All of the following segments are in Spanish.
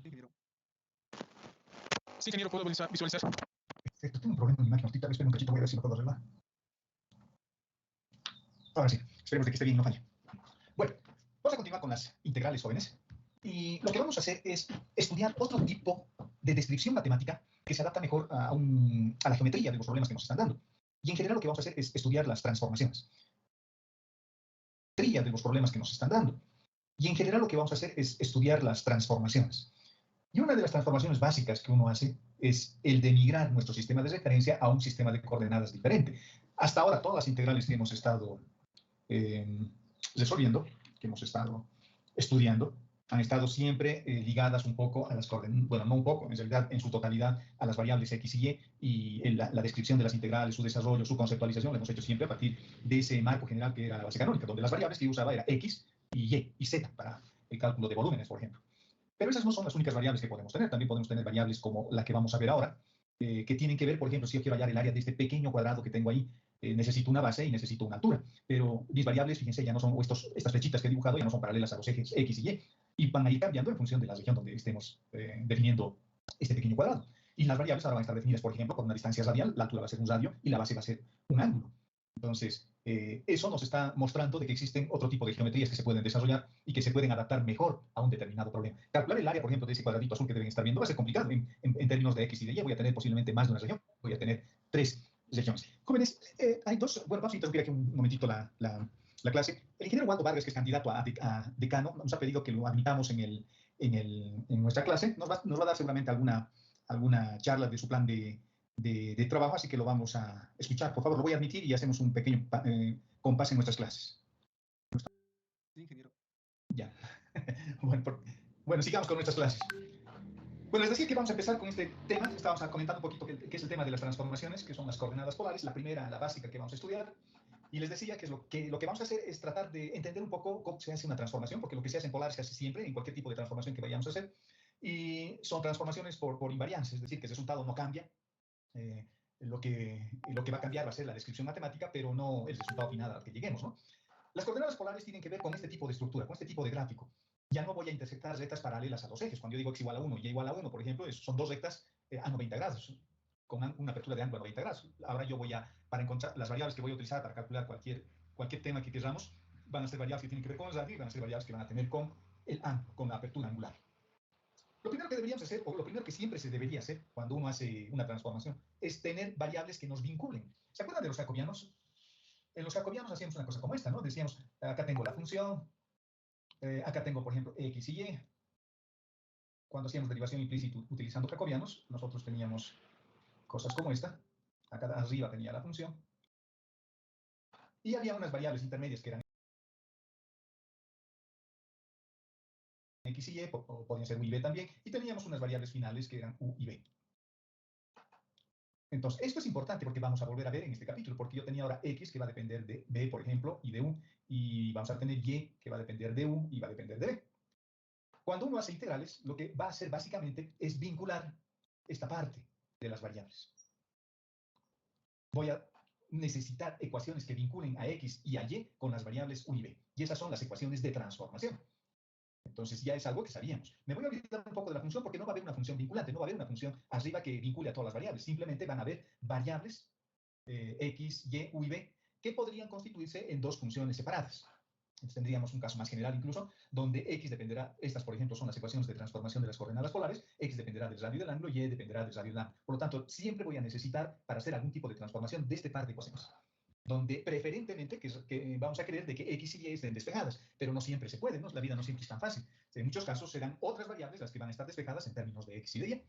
Ingeniero. Sí, ingeniero, puedo visualizar. Perfecto, tengo un problema en mi máquina. Ahorita espera un cachito, voy a ver si lo puedo arreglar. Ahora sí, esperemos de que esté bien y no falle. Bueno, vamos a continuar con las integrales jóvenes. Y lo que vamos a hacer es estudiar otro tipo de descripción matemática que se adapta mejor a la geometría de los problemas que nos están dando. Y en general lo que vamos a hacer es estudiar las transformaciones. De los problemas que nos están dando. Y en general lo que vamos a hacer es estudiar las transformaciones. Y una de las transformaciones básicas que uno hace es el de migrar nuestro sistema de referencia a un sistema de coordenadas diferente. Hasta ahora todas las integrales que hemos estado resolviendo, que hemos estado estudiando, han estado siempre ligadas un poco a las coordenadas, bueno, no un poco, en realidad en su totalidad a las variables x y y la descripción de las integrales, su desarrollo, su conceptualización, lo hemos hecho siempre a partir de ese marco general que era la base canónica, donde las variables que yo usaba era x y z para el cálculo de volúmenes, por ejemplo. Pero esas no son las únicas variables que podemos tener, también podemos tener variables como la que vamos a ver ahora, que tienen que ver, por ejemplo, si yo quiero hallar el área de este pequeño cuadrado que tengo ahí, necesito una base y necesito una altura. Pero mis variables, fíjense, ya no son, estas flechitas que he dibujado ya no son paralelas a los ejes X y van a ir cambiando en función de la región donde estemos definiendo este pequeño cuadrado. Y las variables ahora van a estar definidas, por ejemplo, por una distancia radial, la altura va a ser un radio y la base va a ser un ángulo. Entonces, eso nos está mostrando de que existen otro tipo de geometrías que se pueden desarrollar y que se pueden adaptar mejor a un determinado problema. Calcular el área, por ejemplo, de ese cuadradito azul que deben estar viendo va a ser complicado en términos de X y de Y. Voy a tener posiblemente más de una región. Voy a tener 3 regiones. Jóvenes, hay dos. Bueno, vamos a interrumpir aquí un momentito la clase. El ingeniero Waldo Vargas, que es candidato a decano, nos ha pedido que lo admitamos en nuestra clase. Nos va a dar seguramente alguna charla de su plan de trabajo, así que lo vamos a escuchar. Por favor, lo voy a admitir y hacemos un pequeño compás en nuestras clases. Sí, ingeniero. Ya. Bueno, sigamos con nuestras clases. Bueno, les decía que vamos a empezar con este tema. Estábamos comentando un poquito qué es el tema de las transformaciones, que son las coordenadas polares, la primera, la básica que vamos a estudiar. Y les decía que lo que vamos a hacer es tratar de entender un poco cómo se hace una transformación, porque lo que se hace en polar se hace siempre, en cualquier tipo de transformación que vayamos a hacer. Y son transformaciones por invariancia, es decir, que el resultado no cambia. Lo que va a cambiar va a ser la descripción matemática, pero no el resultado final al que lleguemos, ¿no? Las coordenadas polares tienen que ver con este tipo de estructura, con este tipo de gráfico. Ya no voy a intersectar rectas paralelas a los ejes. Cuando yo digo x igual a 1 y y igual a 1, por ejemplo, son dos rectas a 90 grados, con una apertura de ángulo a 90 grados. Ahora yo para encontrar las variables que voy a utilizar para calcular cualquier tema que queramos, van a ser variables que tienen que ver con el radio y van a ser variables que van a tener con el ángulo, con la apertura angular. Lo primero que deberíamos hacer, o lo primero que siempre se debería hacer cuando uno hace una transformación, es tener variables que nos vinculen. ¿Se acuerdan de los jacobianos? En los jacobianos hacíamos una cosa como esta, ¿no? Decíamos, acá tengo la función, acá tengo, por ejemplo, x y y. Cuando hacíamos derivación implícita utilizando jacobianos, nosotros teníamos cosas como esta. Acá arriba tenía la función. Y había unas variables intermedias que eran x y y, o podían ser u y b también, y teníamos unas variables finales que eran u y b. Entonces, esto es importante porque vamos a volver a ver en este capítulo, porque yo tenía ahora x que va a depender de b, por ejemplo, y de u, y vamos a tener y que va a depender de u y va a depender de b. Cuando uno hace integrales, lo que va a hacer básicamente es vincular esta parte de las variables. Voy a necesitar ecuaciones que vinculen a x y a y con las variables u y b. Y esas son las ecuaciones de transformación. Entonces ya es algo que sabíamos. Me voy a olvidar un poco de la función porque no va a haber una función vinculante, no va a haber una función arriba que vincule a todas las variables. Simplemente van a haber variables x, y, u y b que podrían constituirse en dos funciones separadas. Entonces tendríamos un caso más general incluso, donde x dependerá, estas por ejemplo son las ecuaciones de transformación de las coordenadas polares, x dependerá del radio del ángulo, y dependerá del radio del ángulo. Por lo tanto, siempre voy a necesitar, para hacer algún tipo de transformación, de este par de ecuaciones, donde preferentemente que vamos a querer de que x y y estén despejadas, pero no siempre se puede, ¿no? La vida no siempre es tan fácil. En muchos casos serán otras variables las que van a estar despejadas en términos de x y de y.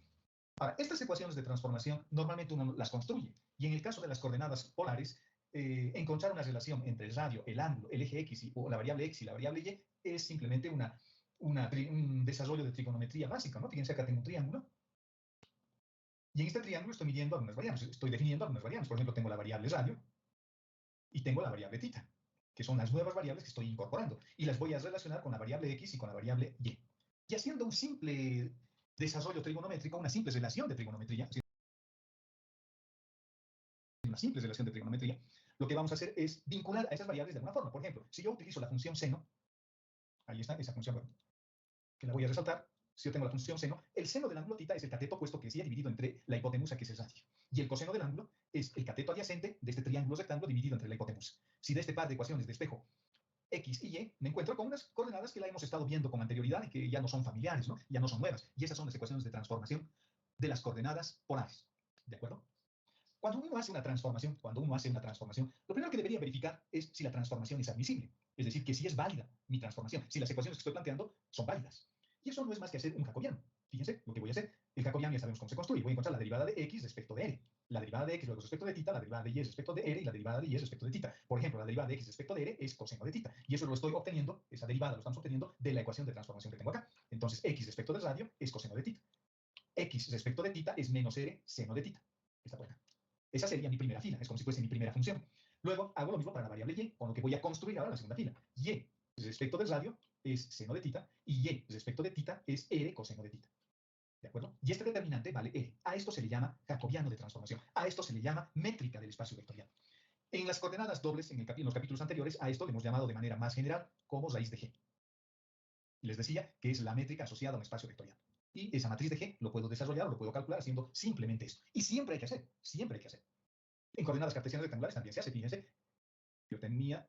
Ahora, estas ecuaciones de transformación normalmente uno las construye, y en el caso de las coordenadas polares, encontrar una relación entre el radio, el ángulo, el eje x o la variable x y la variable y es simplemente un desarrollo de trigonometría básica, ¿no? Fíjense, acá tengo un triángulo, y en este triángulo estoy midiendo algunas variables, estoy definiendo algunas variables. Por ejemplo, tengo la variable radio y tengo la variable θ, que son las nuevas variables que estoy incorporando, y las voy a relacionar con la variable x y con la variable y. Y haciendo un simple desarrollo trigonométrico, una simple relación de trigonometría, lo que vamos a hacer es vincular a esas variables de alguna forma. Por ejemplo, si yo utilizo la función seno, ahí está esa función, que la voy a resaltar, si yo tengo la función seno, el seno del ángulo θ es el cateto opuesto que sí dividido entre la hipotenusa, que es el radio. Y el coseno del ángulo es el cateto adyacente de este triángulo rectángulo dividido entre la hipotenusa. Si de este par de ecuaciones de espejo X y Y, me encuentro con unas coordenadas que la hemos estado viendo con anterioridad y que ya no son familiares, ¿no? Ya no son nuevas. Y esas son las ecuaciones de transformación de las coordenadas polares. ¿De acuerdo? Cuando uno hace una transformación, lo primero que debería verificar es si la transformación es admisible. Es decir, que si es válida mi transformación, si las ecuaciones que estoy planteando son válidas. Y eso no es más que hacer un jacobiano. Fíjense lo que voy a hacer. El jacobiano ya sabemos cómo se construye. Voy a encontrar la derivada de x respecto de r. La derivada de x luego respecto de θ, la derivada de y respecto de r y la derivada de y respecto de θ. Por ejemplo, la derivada de x respecto de r es coseno de θ. Y eso lo estoy obteniendo, esa derivada lo estamos obteniendo de la ecuación de transformación que tengo acá. Entonces, x respecto del radio es coseno de θ. X respecto de θ es menos r seno de θ. Está por acá. Esa sería mi primera fila, es como si fuese mi primera función. Luego hago lo mismo para la variable y, con lo que voy a construir ahora la segunda fila. Y respecto del radio es seno de θ y y respecto de θ es r coseno de θ. ¿De acuerdo? Y este determinante vale r. A esto se le llama jacobiano de transformación. A esto se le llama métrica del espacio vectorial. En las coordenadas dobles, en los capítulos anteriores, a esto le hemos llamado de manera más general como raíz de g. Les decía que es la métrica asociada a un espacio vectorial. Y esa matriz de G lo puedo desarrollar o lo puedo calcular haciendo simplemente esto. Y siempre hay que hacer, siempre hay que hacer. En coordenadas cartesianas rectangulares también se hace, fíjense. Yo tenía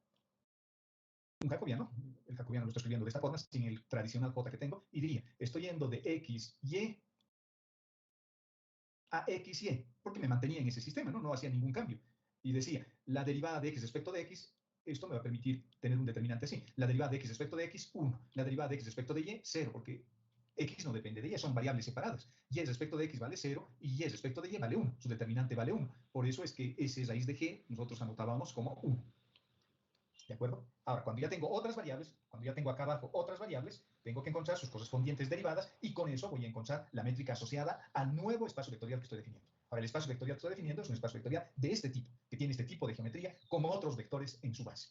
un jacobiano, el jacobiano lo estoy escribiendo de esta forma, sin el tradicional j que tengo, y diría, estoy yendo de x, y a x, y, porque me mantenía en ese sistema, no hacía ningún cambio. Y decía, la derivada de x respecto de x, esto me va a permitir tener un determinante así. La derivada de x respecto de x, 1. La derivada de x respecto de y, 0, porque x no depende de y, son variables separadas. Y respecto de x vale 0 y y respecto de y vale 1. Su determinante vale 1. Por eso es que ese raíz de g nosotros anotábamos como 1. ¿De acuerdo? Ahora, cuando ya tengo otras variables, cuando ya tengo acá abajo otras variables, tengo que encontrar sus correspondientes derivadas y con eso voy a encontrar la métrica asociada al nuevo espacio vectorial que estoy definiendo. Ahora, el espacio vectorial que estoy definiendo es un espacio vectorial de este tipo, que tiene este tipo de geometría como otros vectores en su base.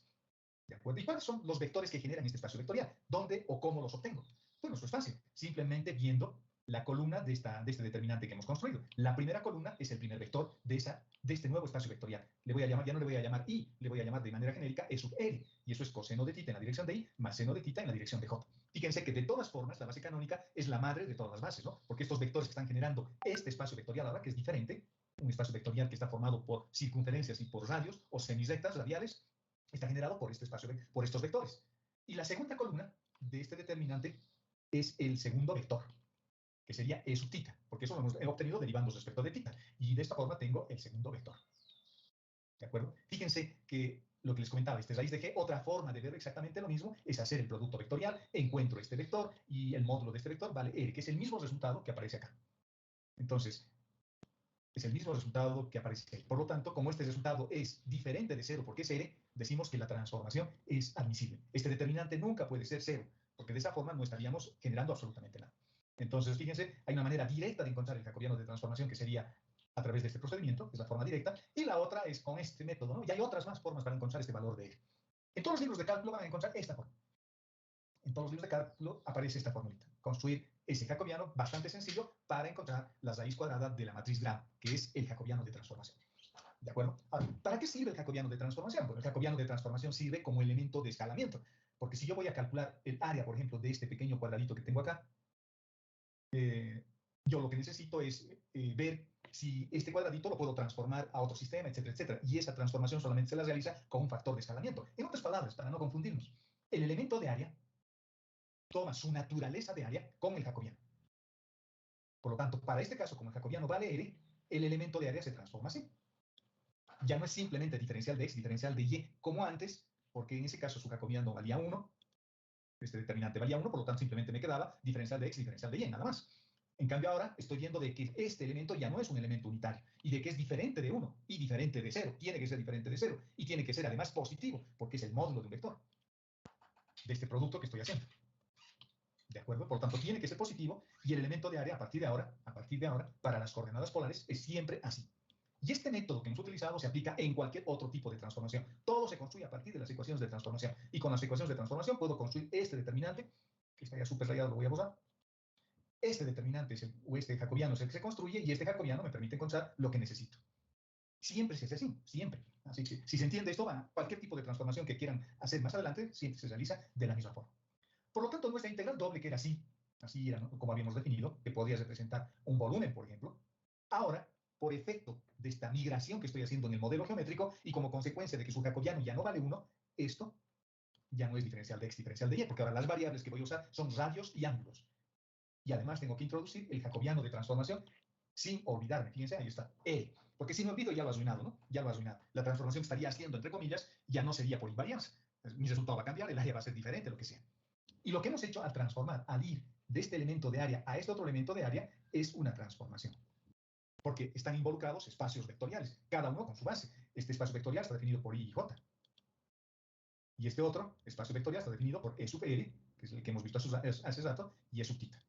¿De acuerdo? ¿Y cuáles son los vectores que generan este espacio vectorial? ¿Dónde o cómo los obtengo? Bueno, esto es fácil. Simplemente viendo la columna de este determinante que hemos construido. La primera columna es el primer vector de este nuevo espacio vectorial. Le voy a llamar, ya no le voy a llamar i, le voy a llamar de manera genérica e sub r. Y eso es coseno de θ en la dirección de i más seno de θ en la dirección de j. Fíjense que de todas formas la base canónica es la madre de todas las bases, ¿no? Porque estos vectores que están generando este espacio vectorial ahora, que es diferente, un espacio vectorial que está formado por circunferencias y por radios o semirrectas radiales, está generado por este espacio, por estos vectores. Y la segunda columna de este determinante es el segundo vector, que sería e sub θ, porque eso lo hemos obtenido derivando respecto de θ. Y de esta forma tengo el segundo vector. ¿De acuerdo? Fíjense que lo que les comentaba, este raíz de g, otra forma de ver exactamente lo mismo es hacer el producto vectorial, encuentro este vector y el módulo de este vector vale r, que es el mismo resultado que aparece acá. Entonces, es el mismo resultado que aparece ahí. Por lo tanto, como este resultado es diferente de 0 porque es r, decimos que la transformación es admisible. Este determinante nunca puede ser 0, porque de esa forma no estaríamos generando absolutamente nada. Entonces, fíjense, hay una manera directa de encontrar el jacobiano de transformación que sería a través de este procedimiento, que es la forma directa, y la otra es con este método, ¿no? Y hay otras más formas para encontrar este valor de r. En todos los libros de cálculo van a encontrar esta forma. En todos los libros de cálculo aparece esta formulita. Construir ese jacobiano bastante sencillo para encontrar la raíz cuadrada de la matriz Gram, que es el jacobiano de transformación. ¿De acuerdo? Ahora, ¿para qué sirve el jacobiano de transformación? Bueno, el jacobiano de transformación sirve como elemento de escalamiento. Porque si yo voy a calcular el área, por ejemplo, de este pequeño cuadradito que tengo acá, yo lo que necesito es ver si este cuadradito lo puedo transformar a otro sistema, etcétera, etcétera. Y esa transformación solamente se la realiza con un factor de escalamiento. En otras palabras, para no confundirnos, el elemento de área toma su naturaleza de área con el jacobiano. Por lo tanto, para este caso, como el jacobiano vale r, el elemento de área se transforma así. Ya no es simplemente diferencial de x, diferencial de y, como antes, porque en ese caso su jacobiano valía 1, este determinante valía 1, por lo tanto simplemente me quedaba diferencial de x, diferencial de y, nada más. En cambio ahora estoy viendo de que este elemento ya no es un elemento unitario, y de que es diferente de 1, y diferente de 0, tiene que ser diferente de 0, y tiene que ser además positivo, porque es el módulo de un vector, de este producto que estoy haciendo. ¿De acuerdo? Por lo tanto, tiene que ser positivo y el elemento de área a partir de ahora, para las coordenadas polares, es siempre así. Y este método que hemos utilizado se aplica en cualquier otro tipo de transformación. Todo se construye a partir de las ecuaciones de transformación. Y con las ecuaciones de transformación puedo construir este determinante, que está ya súper rayado, lo voy a borrar. Este determinante o este jacobiano es el que se construye y este jacobiano me permite encontrar lo que necesito. Siempre se hace así, siempre. Así que si se entiende esto, cualquier tipo de transformación que quieran hacer más adelante, siempre se realiza de la misma forma. Por lo tanto, nuestra integral doble, que era así, Así era, ¿no? Como habíamos definido, que podría representar un volumen, por ejemplo. Ahora, por efecto de esta migración que estoy haciendo en el modelo geométrico y como consecuencia de que su jacobiano ya no vale 1, esto ya no es diferencial de x, diferencial de y, porque ahora las variables que voy a usar son radios y ángulos. Y además tengo que introducir el jacobiano de transformación sin olvidarme. Fíjense, ahí está, L. Porque si me olvido ya lo has arruinado, ¿no? Ya lo has arruinado. La transformación que estaría haciendo, entre comillas, ya no sería por invarianza. Mi resultado va a cambiar, el área va a ser diferente, lo que sea. Y lo que hemos hecho al transformar, al ir de este elemento de área a este otro elemento de área, es una transformación. Porque están involucrados espacios vectoriales, cada uno con su base. Este espacio vectorial está definido por I y J. Y este otro espacio vectorial está definido por E sub L, que es el que hemos visto hace rato, y E sub θ.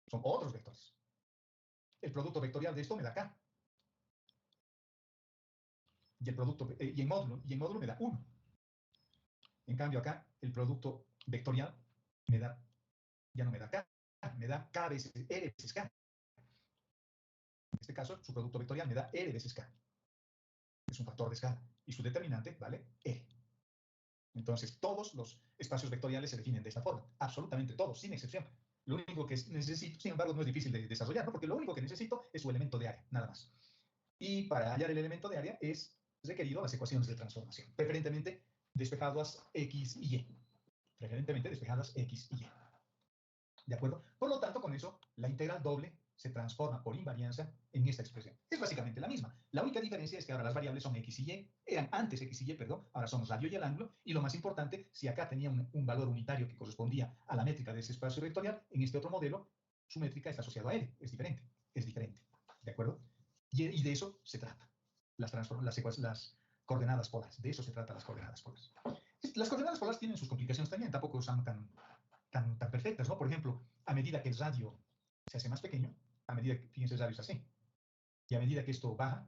Son otros vectores. El producto vectorial de esto me da K. Y en módulo me da 1. En cambio acá, el producto vectorial me da, ya no me da K, me da K veces R veces K. En este caso, su producto vectorial me da R veces K. Es un factor de escala. Y su determinante vale R. Entonces, todos los espacios vectoriales se definen de esta forma. Absolutamente todos, sin excepción. Lo único que necesito, sin embargo, no es difícil de desarrollar, ¿no? Porque lo único que necesito es su elemento de área, nada más. Y para hallar el elemento de área es requerido las ecuaciones de transformación, preferentemente despejadas X y Y. Preferentemente despejadas X y Y. ¿De acuerdo? Por lo tanto, con eso, la integral doble se transforma por invarianza en esta expresión. Es básicamente la misma. La única diferencia es que ahora las variables son X y Y, eran antes X y Y, perdón, ahora son radio y el ángulo, y lo más importante, si acá tenía un valor unitario que correspondía a la métrica de ese espacio vectorial, en este otro modelo, su métrica está asociada a L, es diferente, ¿de acuerdo? Y de eso se trata, las coordenadas polares, de eso se trata las coordenadas polares. Las coordenadas polares tienen sus complicaciones también, tampoco son tan perfectas, ¿no? Por ejemplo, a medida que el radio se hace más pequeño, a medida que, fíjense, el radio es así, y a medida que esto baja,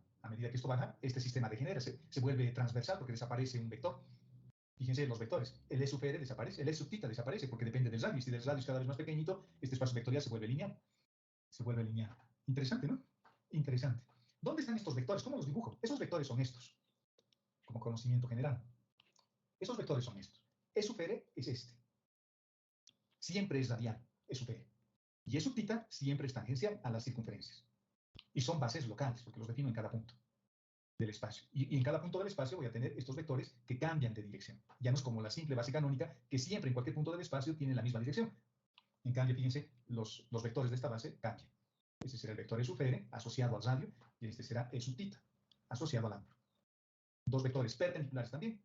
este sistema degenera, se vuelve transversal porque desaparece un vector. Fíjense los vectores, el E sub R desaparece, el E sub θ desaparece porque depende del radio, y si el radio es cada vez más pequeñito, este espacio vectorial se vuelve lineal. Interesante, ¿no? Interesante. ¿Dónde están estos vectores? ¿Cómo los dibujo? Esos vectores son estos, como conocimiento general. Esos vectores son estos. E sub R es este. Siempre es radial, E sub R. Y E sub θ siempre es tangencial a las circunferencias. Y son bases locales, porque los defino en cada punto del espacio. Y en cada punto del espacio voy a tener estos vectores que cambian de dirección. Ya no es como la simple base canónica, que siempre en cualquier punto del espacio tiene la misma dirección. En cambio, fíjense, los vectores de esta base cambian. Este será el vector E sub R asociado al radio, y este será E sub θ asociado al ángulo. Dos vectores perpendiculares también.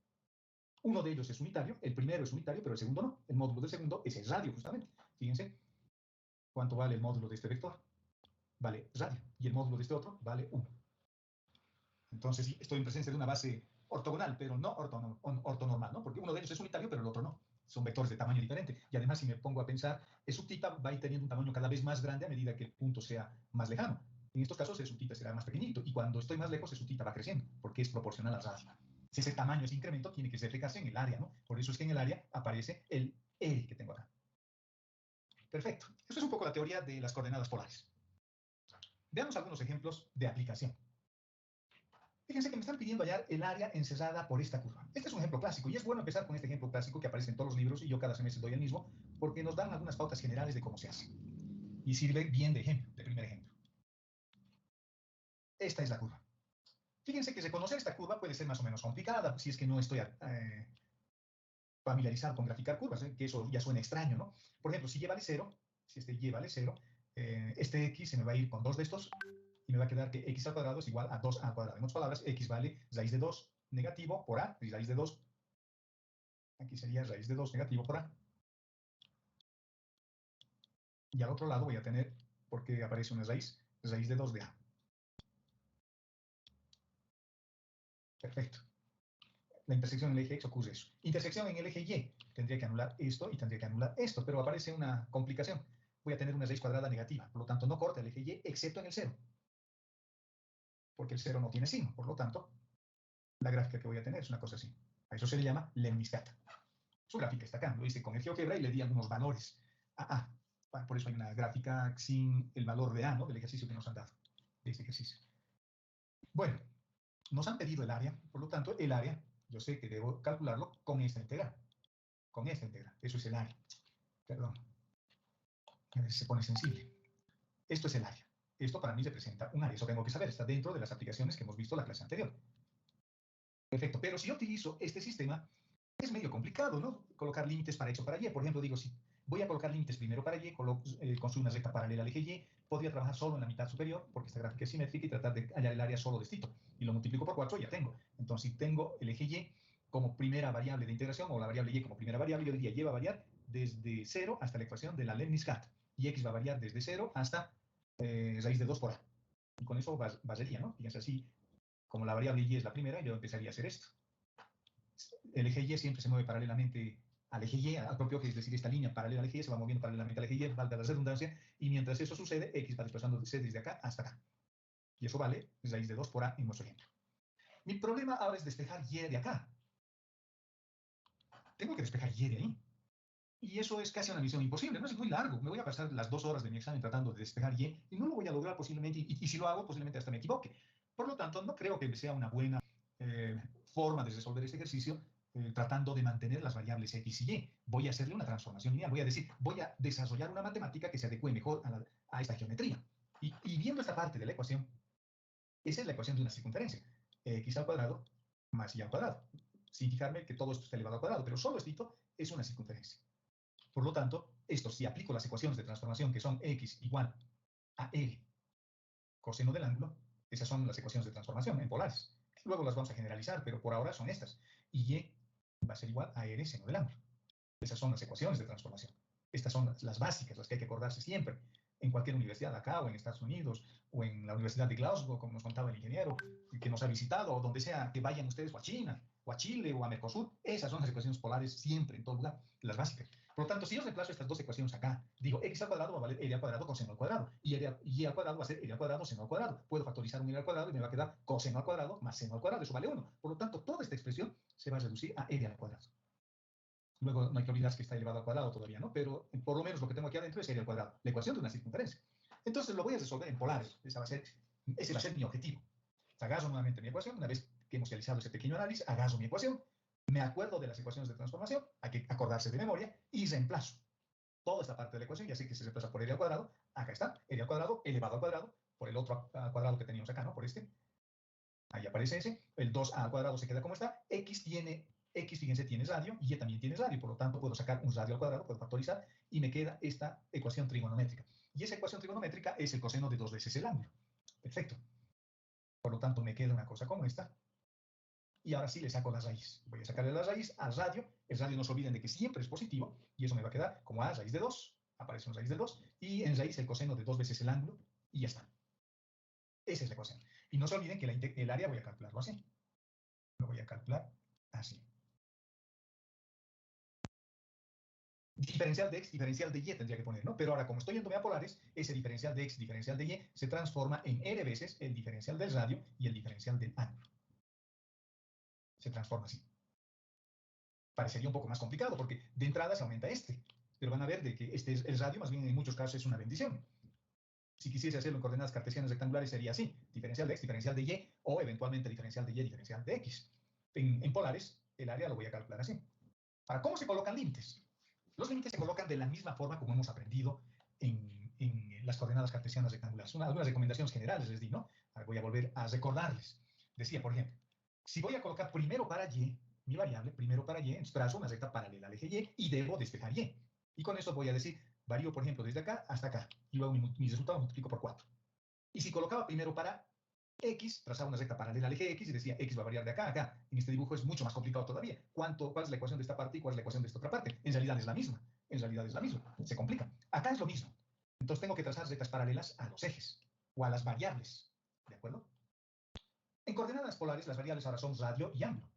Uno de ellos es unitario, el primero es unitario, pero el segundo no. El módulo del segundo es el radio, justamente. Fíjense, ¿cuánto vale el módulo de este vector? Vale radio. Y el módulo de este otro vale 1. Entonces, sí, estoy en presencia de una base ortogonal, pero no ortonormal, ¿no? Porque uno de ellos es unitario, pero el otro no. Son vectores de tamaño diferente. Y además, si me pongo a pensar, E sub θ va a ir teniendo un tamaño cada vez más grande a medida que el punto sea más lejano. En estos casos, E sub θ será más pequeñito. Y cuando estoy más lejos, E sub θ va creciendo, porque es proporcional al radio. Si ese tamaño, ese incremento, tiene que reflejarse en el área, ¿no? Por eso es que en el área aparece el L que tengo acá. Perfecto. Eso es un poco la teoría de las coordenadas polares. Veamos algunos ejemplos de aplicación. Fíjense que me están pidiendo hallar el área encerrada por esta curva. Este es un ejemplo clásico, y es bueno empezar con este ejemplo clásico que aparece en todos los libros, y yo cada semestre doy el mismo, porque nos dan algunas pautas generales de cómo se hace. Y sirve bien de ejemplo, de primer ejemplo. Esta es la curva. Fíjense que reconocer esta curva puede ser más o menos complicada, si es que no estoy familiarizado con graficar curvas, que eso ya suena extraño, ¿no? Por ejemplo, si y vale 0, si este y vale 0, este x se me va a ir con dos de estos, y me va a quedar que x al cuadrado es igual a 2a al cuadrado. En otras palabras, x vale raíz de 2 negativo por a, y raíz de 2, aquí sería raíz de 2 negativo por a. Y al otro lado voy a tener, porque aparece una raíz de 2 de a. Perfecto. La intersección en el eje x ocurre eso. Intersección en el eje y, tendría que anular esto y tendría que anular esto, pero aparece una complicación. Voy a tener una raíz cuadrada negativa, por lo tanto no corta el eje y, excepto en el 0. Porque el 0 no tiene signo, por lo tanto, la gráfica que voy a tener es una cosa así. A eso se le llama lemniscata. Su gráfica está acá, lo hice con el GeoGebra y le di algunos valores a A. Por eso hay una gráfica sin el valor de A, ¿no? Del ejercicio que nos han dado, de este ejercicio. Bueno, nos han pedido el área, por lo tanto, el área, yo sé que debo calcularlo con esta integral. Con esta integral, eso es el área. Perdón. A ver si se pone sensible. Esto es el área. Esto para mí representa un área. Eso tengo que saber. Está dentro de las aplicaciones que hemos visto en la clase anterior. Perfecto. Pero si yo utilizo este sistema, es medio complicado, ¿no? Colocar límites para X o para Y. Por ejemplo, digo, si voy a colocar límites primero para Y, construyo una recta paralela al eje Y, podría trabajar solo en la mitad superior, porque esta gráfica es simétrica, y tratar de hallar el área solo de esto. Y lo multiplico por 4 y ya tengo. Entonces, si tengo el eje Y como primera variable de integración, o la variable Y como primera variable, yo diría Y va a variar desde 0 hasta la ecuación de la Leibniz-Cat. Y X va a variar desde 0 hasta raíz de 2 por A. Y con eso basaría, ¿no? Fíjense así, como la variable Y es la primera, yo empezaría a hacer esto. El eje Y siempre se mueve paralelamente al eje Y, al propio eje, es decir, esta línea paralela al eje Y se va moviendo paralelamente al eje Y, valga la redundancia, y mientras eso sucede, X va desplazándose desde acá hasta acá. Y eso vale raíz de 2 por A en nuestro ejemplo. Mi problema ahora es despejar Y de acá. Tengo que despejar Y de ahí. Y eso es casi una misión imposible, ¿no? Es muy largo. Me voy a pasar las 2 horas de mi examen tratando de despejar Y no lo voy a lograr posiblemente, y si lo hago, posiblemente hasta me equivoque. Por lo tanto, no creo que sea una buena forma de resolver este ejercicio tratando de mantener las variables X y Y. Voy a hacerle una transformación lineal. Voy a decir, voy a desarrollar una matemática que se adecue mejor a esta geometría. Y viendo esta parte de la ecuación, esa es la ecuación de una circunferencia. X al cuadrado más Y al cuadrado. Sin fijarme que todo esto está elevado al cuadrado, pero solo esto es una circunferencia. Por lo tanto, esto, si aplico las ecuaciones de transformación que son X igual a R coseno del ángulo, esas son las ecuaciones de transformación en polares. Luego las vamos a generalizar, pero por ahora son estas. Y Y va a ser igual a R seno del ángulo. Esas son las ecuaciones de transformación. Estas son las básicas, las que hay que acordarse siempre. En cualquier universidad acá, o en Estados Unidos, o en la Universidad de Glasgow, como nos contaba el ingeniero, que nos ha visitado, o donde sea que vayan ustedes, o a China, o a Chile, o a Mercosur. Esas son las ecuaciones polares siempre, en todo lugar, las básicas. Por lo tanto, si yo reemplazo estas dos ecuaciones acá, digo, X al cuadrado va a valer R al cuadrado coseno al cuadrado, y Y al cuadrado va a ser R al cuadrado seno al cuadrado. Puedo factorizar un R al cuadrado y me va a quedar coseno al cuadrado más seno al cuadrado. Eso vale 1. Por lo tanto, toda esta expresión se va a reducir a R al cuadrado. Luego no hay que olvidar que está elevado al cuadrado todavía, ¿no? Pero por lo menos lo que tengo aquí adentro es R al cuadrado, la ecuación de una circunferencia. Entonces lo voy a resolver en polares. Ese va a ser mi objetivo. Agarro nuevamente mi ecuación. Una vez que hemos realizado ese pequeño análisis, agarro mi ecuación, me acuerdo de las ecuaciones de transformación, hay que acordarse de memoria, y reemplazo toda esta parte de la ecuación, ya sé que se reemplaza por R al cuadrado. Acá está, R al cuadrado elevado al cuadrado, por el otro cuadrado que teníamos acá, ¿no? Por este. Ahí aparece ese. El 2a al cuadrado se queda como está. X, fíjense, tiene radio, y Y también tiene radio. Por lo tanto, puedo sacar un radio al cuadrado, puedo factorizar, y me queda esta ecuación trigonométrica. Y esa ecuación trigonométrica es el coseno de 2 veces el ángulo. Perfecto. Por lo tanto, me queda una cosa como esta. Y ahora sí le saco la raíz. Voy a sacarle la raíz al radio. El radio no se olviden de que siempre es positivo. Y eso me va a quedar como A raíz de 2. Aparece una raíz de 2. Y en raíz el coseno de 2 veces el ángulo. Y ya está. Esa es la ecuación. Y no se olviden que el área voy a calcularlo así. Lo voy a calcular así. Diferencial de X, diferencial de Y tendría que poner, ¿no? Pero ahora, como estoy yéndome a polares, ese diferencial de X, diferencial de Y, se transforma en R veces el diferencial del radio y el diferencial del ángulo. Se transforma así. Parecería un poco más complicado, porque de entrada se aumenta este. Pero van a ver de que el radio, más bien en muchos casos, es una bendición. Si quisiese hacerlo en coordenadas cartesianas rectangulares, sería así. Diferencial de X, diferencial de Y, o eventualmente diferencial de Y, diferencial de X. En polares, el área lo voy a calcular así. Ahora, ¿cómo se colocan límites? Los límites se colocan de la misma forma como hemos aprendido en las coordenadas cartesianas rectangulares. Algunas recomendaciones generales les di, ¿no? Ahora voy a volver a recordarles. Decía, por ejemplo, si voy a colocar primero para Y, mi variable, primero para Y, entonces trazo una recta paralela al eje Y y debo despejar Y. Y con eso voy a decir, varío, por ejemplo, desde acá hasta acá. Y luego mi resultado multiplico por 4. Y si colocaba primero para X, trazaba una recta paralela al eje X y decía, X va a variar de acá a acá. En este dibujo es mucho más complicado todavía. ¿Cuál es la ecuación de esta parte y cuál es la ecuación de esta otra parte? En realidad es la misma. En realidad es la misma. Se complica. Acá es lo mismo. Entonces tengo que trazar rectas paralelas a los ejes o a las variables. ¿De acuerdo? En coordenadas polares, las variables ahora son radio y ángulo.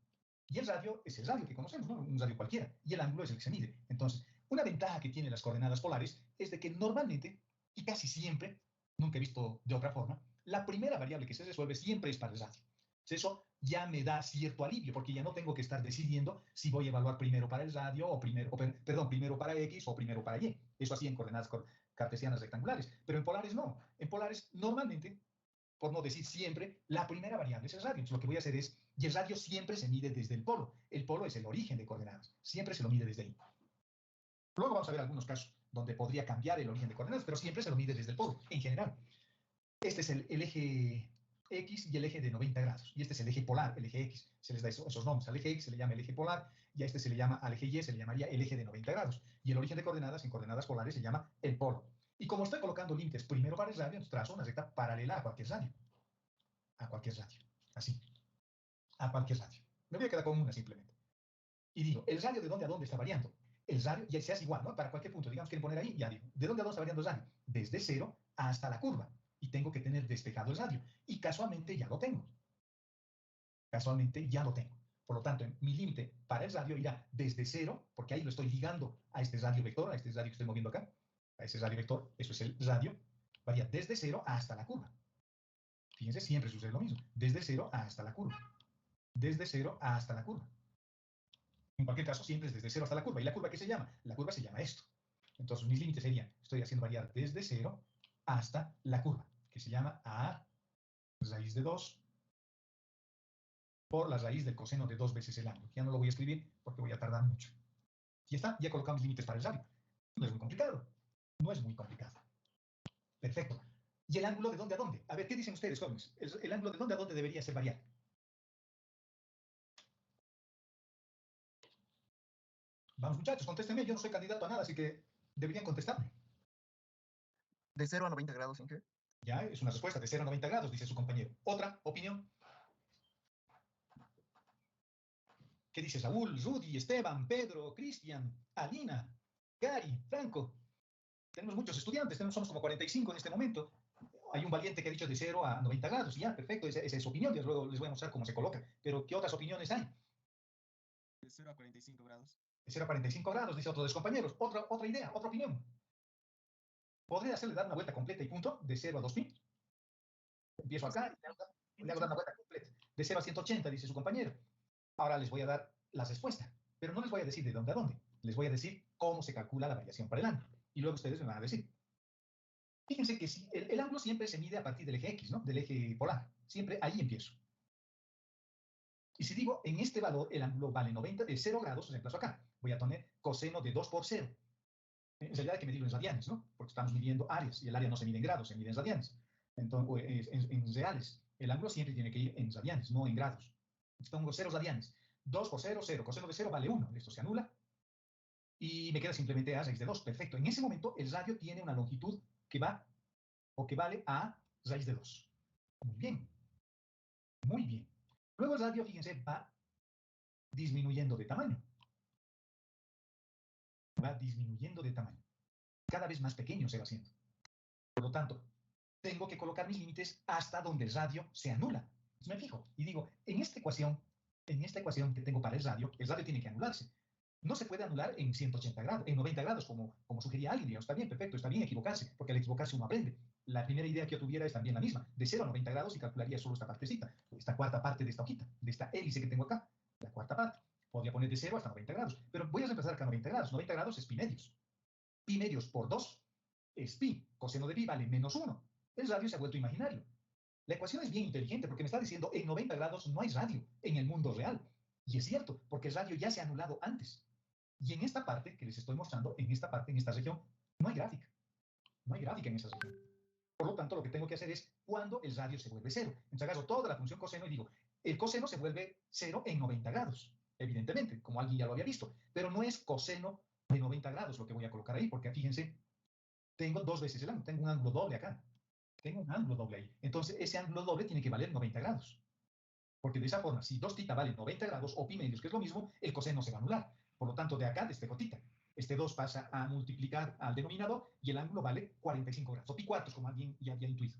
Y el radio es el radio que conocemos, ¿no? Un radio cualquiera. Y el ángulo es el que se mide. Entonces, una ventaja que tienen las coordenadas polares es de que normalmente, y casi siempre, nunca he visto de otra forma, la primera variable que se resuelve siempre es para el radio. Eso ya me da cierto alivio, porque ya no tengo que estar decidiendo si voy a evaluar primero para el radio, o primero para X o primero para Y. Eso así en coordenadas cartesianas rectangulares. Pero en polares no. En polares, normalmente, por no decir siempre, la primera variable es el radio. Entonces lo que voy a hacer es, y el radio siempre se mide desde el polo. El polo es el origen de coordenadas. Siempre se lo mide desde ahí. Luego vamos a ver algunos casos donde podría cambiar el origen de coordenadas, pero siempre se lo mide desde el polo, en general. Este es el eje X y el eje de 90 grados. Y este es el eje polar, el eje X. Se les da esos nombres. Al eje X se le llama el eje polar y a este se le llama, al eje Y se le llamaría el eje de 90 grados. Y el origen de coordenadas en coordenadas polares se llama el polo. Y como estoy colocando límites primero para el radio, entonces trazo una recta paralela a cualquier radio. A cualquier radio. Así. A cualquier radio. Me voy a quedar con una simplemente. Y digo, ¿el radio de dónde a dónde está variando? El radio ya se hace igual, ¿no? Para cualquier punto. Digamos que quieren poner ahí, ya digo. ¿De dónde a dónde está variando el radio? Desde 0 hasta la curva. Y tengo que tener despejado el radio. Y casualmente ya lo tengo. Casualmente ya lo tengo. Por lo tanto, mi límite para el radio irá desde 0, porque ahí lo estoy ligando a este radio vector, a este radio que estoy moviendo acá, a ese radio vector, eso es el radio, varía desde 0 hasta la curva. Fíjense, siempre sucede lo mismo. Desde 0 hasta la curva. Desde 0 hasta la curva. En cualquier caso, siempre es desde 0 hasta la curva. ¿Y la curva qué se llama? La curva se llama esto. Entonces, mis límites serían, estoy haciendo variar desde 0 hasta la curva, que se llama a raíz de 2 por la raíz del coseno de 2 veces el ángulo. Ya no lo voy a escribir porque voy a tardar mucho. Y está, ya colocamos límites para el radio. No es muy complicado. No es muy complicado. Perfecto. ¿Y el ángulo de dónde a dónde? A ver, ¿qué dicen ustedes, jóvenes? ¿El ángulo de dónde a dónde debería ser variable? Vamos, muchachos, contéstenme. Yo no soy candidato a nada, así que deberían contestarme. De 0 a 90 grados, ¿en qué? Ya, es una respuesta de 0 a 90 grados, dice su compañero. ¿Otra opinión? ¿Qué dice Saúl, Rudy, Esteban, Pedro, Cristian, Alina, Gary, Franco? Tenemos muchos estudiantes, somos como 45 en este momento. Hay un valiente que ha dicho de 0 a 90 grados. Ya, perfecto, esa es su opinión. Luego les voy a mostrar cómo se coloca. Pero, ¿qué otras opiniones hay? De 0 a 45 grados. De 0 a 45 grados, dice otro de los compañeros. Otra idea, otra opinión. ¿Podría hacerle dar una vuelta completa y punto? De 0 a 2.000. Empiezo acá y le hago dar una vuelta completa. De 0 a 180, dice su compañero. Ahora les voy a dar la respuesta, pero no les voy a decir de dónde a dónde. Les voy a decir cómo se calcula la variación para el ángulo. Y luego ustedes me van a decir. Fíjense que si el ángulo siempre se mide a partir del eje X, ¿no? Del eje polar. Siempre ahí empiezo. Y si digo, en este valor el ángulo vale 90, de 0 grados, reemplazo acá. Voy a poner coseno de 2 por 0. En realidad hay que medirlo en radianes, ¿no? Porque estamos midiendo áreas y el área no se mide en grados, se mide en radianes. Entonces, en reales. El ángulo siempre tiene que ir en radianes, no en grados. Entonces pongo 0 radianes. 2 por 0, 0. Coseno de 0 vale 1. Esto se anula. Y me queda simplemente a raíz de 2. Perfecto. En ese momento el radio tiene una longitud que va o que vale a raíz de 2. Muy bien. Muy bien. Luego el radio, fíjense, va disminuyendo de tamaño. Va disminuyendo de tamaño. Cada vez más pequeño se va haciendo. Por lo tanto, tengo que colocar mis límites hasta donde el radio se anula. Entonces me fijo y digo, en esta ecuación que tengo para el radio tiene que anularse. No se puede anular en 180 grados, en 90 grados, como sugería alguien. Digamos, está bien, perfecto, está bien equivocarse, porque al equivocarse uno aprende. La primera idea que yo tuviera es también la misma, de 0 a 90 grados y calcularía solo esta partecita, esta cuarta parte de esta hojita, de esta hélice que tengo acá, la cuarta parte. Podría poner de 0 hasta 90 grados, pero voy a reemplazar acá 90 grados. 90 grados es pi medios. Pi medios por 2 es pi. Coseno de pi vale menos 1. El radio se ha vuelto imaginario. La ecuación es bien inteligente porque me está diciendo en 90 grados no hay radio en el mundo real. Y es cierto, porque el radio ya se ha anulado antes. Y en esta parte que les estoy mostrando, en esta parte, en esta región, no hay gráfica. No hay gráfica en esa región. Por lo tanto, lo que tengo que hacer es cuando el radio se vuelve 0. Entonces agarro toda la función coseno y digo, el coseno se vuelve 0 en 90 grados. Evidentemente, como alguien ya lo había visto. Pero no es coseno de 90 grados lo que voy a colocar ahí, porque fíjense, tengo 2 veces el ángulo, tengo un ángulo doble acá. Tengo un ángulo doble ahí. Entonces, ese ángulo doble tiene que valer 90 grados. Porque de esa forma, si 2θ vale 90 grados o pi medios, que es lo mismo, el coseno se va a anular. Por lo tanto, de acá despejo θ. Este 2 pasa a multiplicar al denominador y el ángulo vale 45 grados. O pi cuartos, como alguien ya había intuido.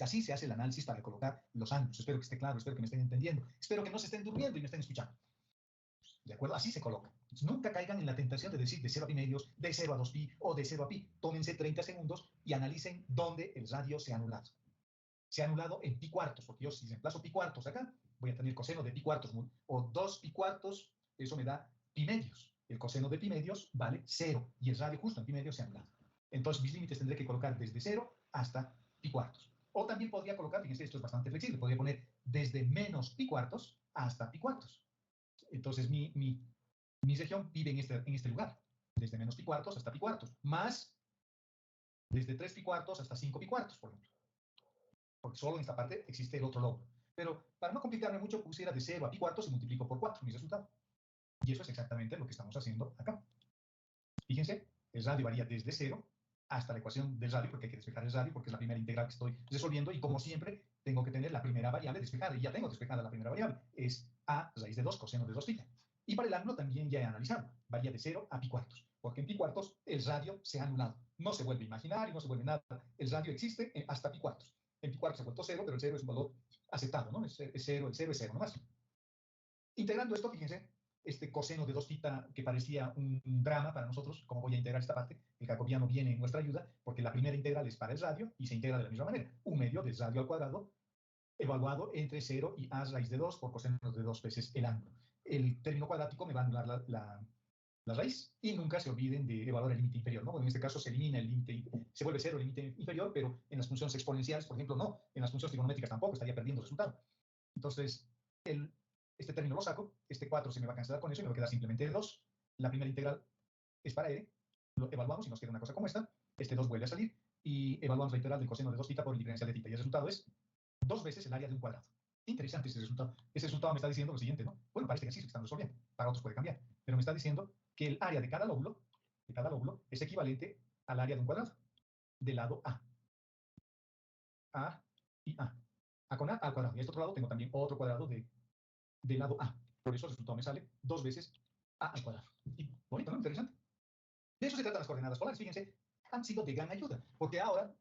Así se hace el análisis para colocar los ángulos. Espero que esté claro, espero que me estén entendiendo. Espero que no se estén durmiendo y me estén escuchando. ¿De acuerdo? Así se coloca. Entonces, nunca caigan en la tentación de decir de 0 a pi medios, de 0 a 2pi o de 0 a pi. Tómense 30 segundos y analicen dónde el radio se ha anulado. Se ha anulado en pi cuartos, porque yo si reemplazo pi cuartos acá, voy a tener coseno de pi cuartos o 2 pi cuartos, eso me da pi medios. El coseno de pi medios vale 0 y el radio justo en pi medios se ha anulado. Entonces mis límites tendré que colocar desde 0 hasta pi cuartos. O también podría colocar, fíjense, esto es bastante flexible, podría poner desde menos pi cuartos hasta pi cuartos. Entonces mi región vive en este lugar, desde menos pi cuartos hasta pi cuartos, más desde 3 pi cuartos hasta 5 pi cuartos, por ejemplo. Porque solo en esta parte existe el otro logro. Pero para no complicarme mucho, pusiera de 0 a pi cuartos y multiplico por 4 mi resultado. Y eso es exactamente lo que estamos haciendo acá. Fíjense, el radio varía desde 0 hasta la ecuación del radio, porque hay que despejar el radio, porque es la primera integral que estoy resolviendo, y como siempre, tengo que tener la primera variable despejada, y ya tengo despejada la primera variable, es a raíz de 2 coseno de 2 θ. Y para el ángulo también ya he analizado, varía de 0 a pi cuartos, porque en pi cuartos el radio se ha anulado, no se vuelve imaginario, no se vuelve nada, el radio existe hasta pi cuartos. En pi cuartos se ha vuelto 0, pero el 0 es un valor aceptado, ¿no? Es 0, el 0 es 0 nomás. Integrando esto, fíjense, este coseno de 2 θ que parecía un drama para nosotros, ¿cómo voy a integrar esta parte? El jacobiano viene en nuestra ayuda, porque la primera integral es para el radio y se integra de la misma manera. 1/2 del radio al cuadrado, evaluado entre 0 y a raíz de 2 por coseno de 2 veces el ángulo. El término cuadrático me va a anular la raíz, y nunca se olviden de evaluar el límite inferior, ¿no? Bueno, en este caso se elimina el límite, se vuelve 0 el límite inferior, pero en las funciones exponenciales, por ejemplo, no. En las funciones trigonométricas tampoco, estaría perdiendo el resultado. Entonces, este término lo saco, este 4 se me va a cancelar con eso y me va a quedar simplemente 2. La primera integral es para r, lo evaluamos y nos queda una cosa como esta, este 2 vuelve a salir, y evaluamos la integral del coseno de 2 θ por el diferencial de θ, y el resultado es 2 veces el área de un cuadrado. Interesante ese resultado. Ese resultado me está diciendo lo siguiente, ¿no? Bueno, para este ejercicio que estamos resolviendo, para otros puede cambiar, pero me está diciendo que el área de cada lóbulo es equivalente al área de un cuadrado, del lado A. A y A. A con A al cuadrado. Y a este otro lado tengo también otro cuadrado del lado A. Por eso el resultado me sale 2 veces A al cuadrado. Y bonito, ¿no? Interesante. De eso se tratan las coordenadas polares. Fíjense, han sido de gran ayuda, porque ahora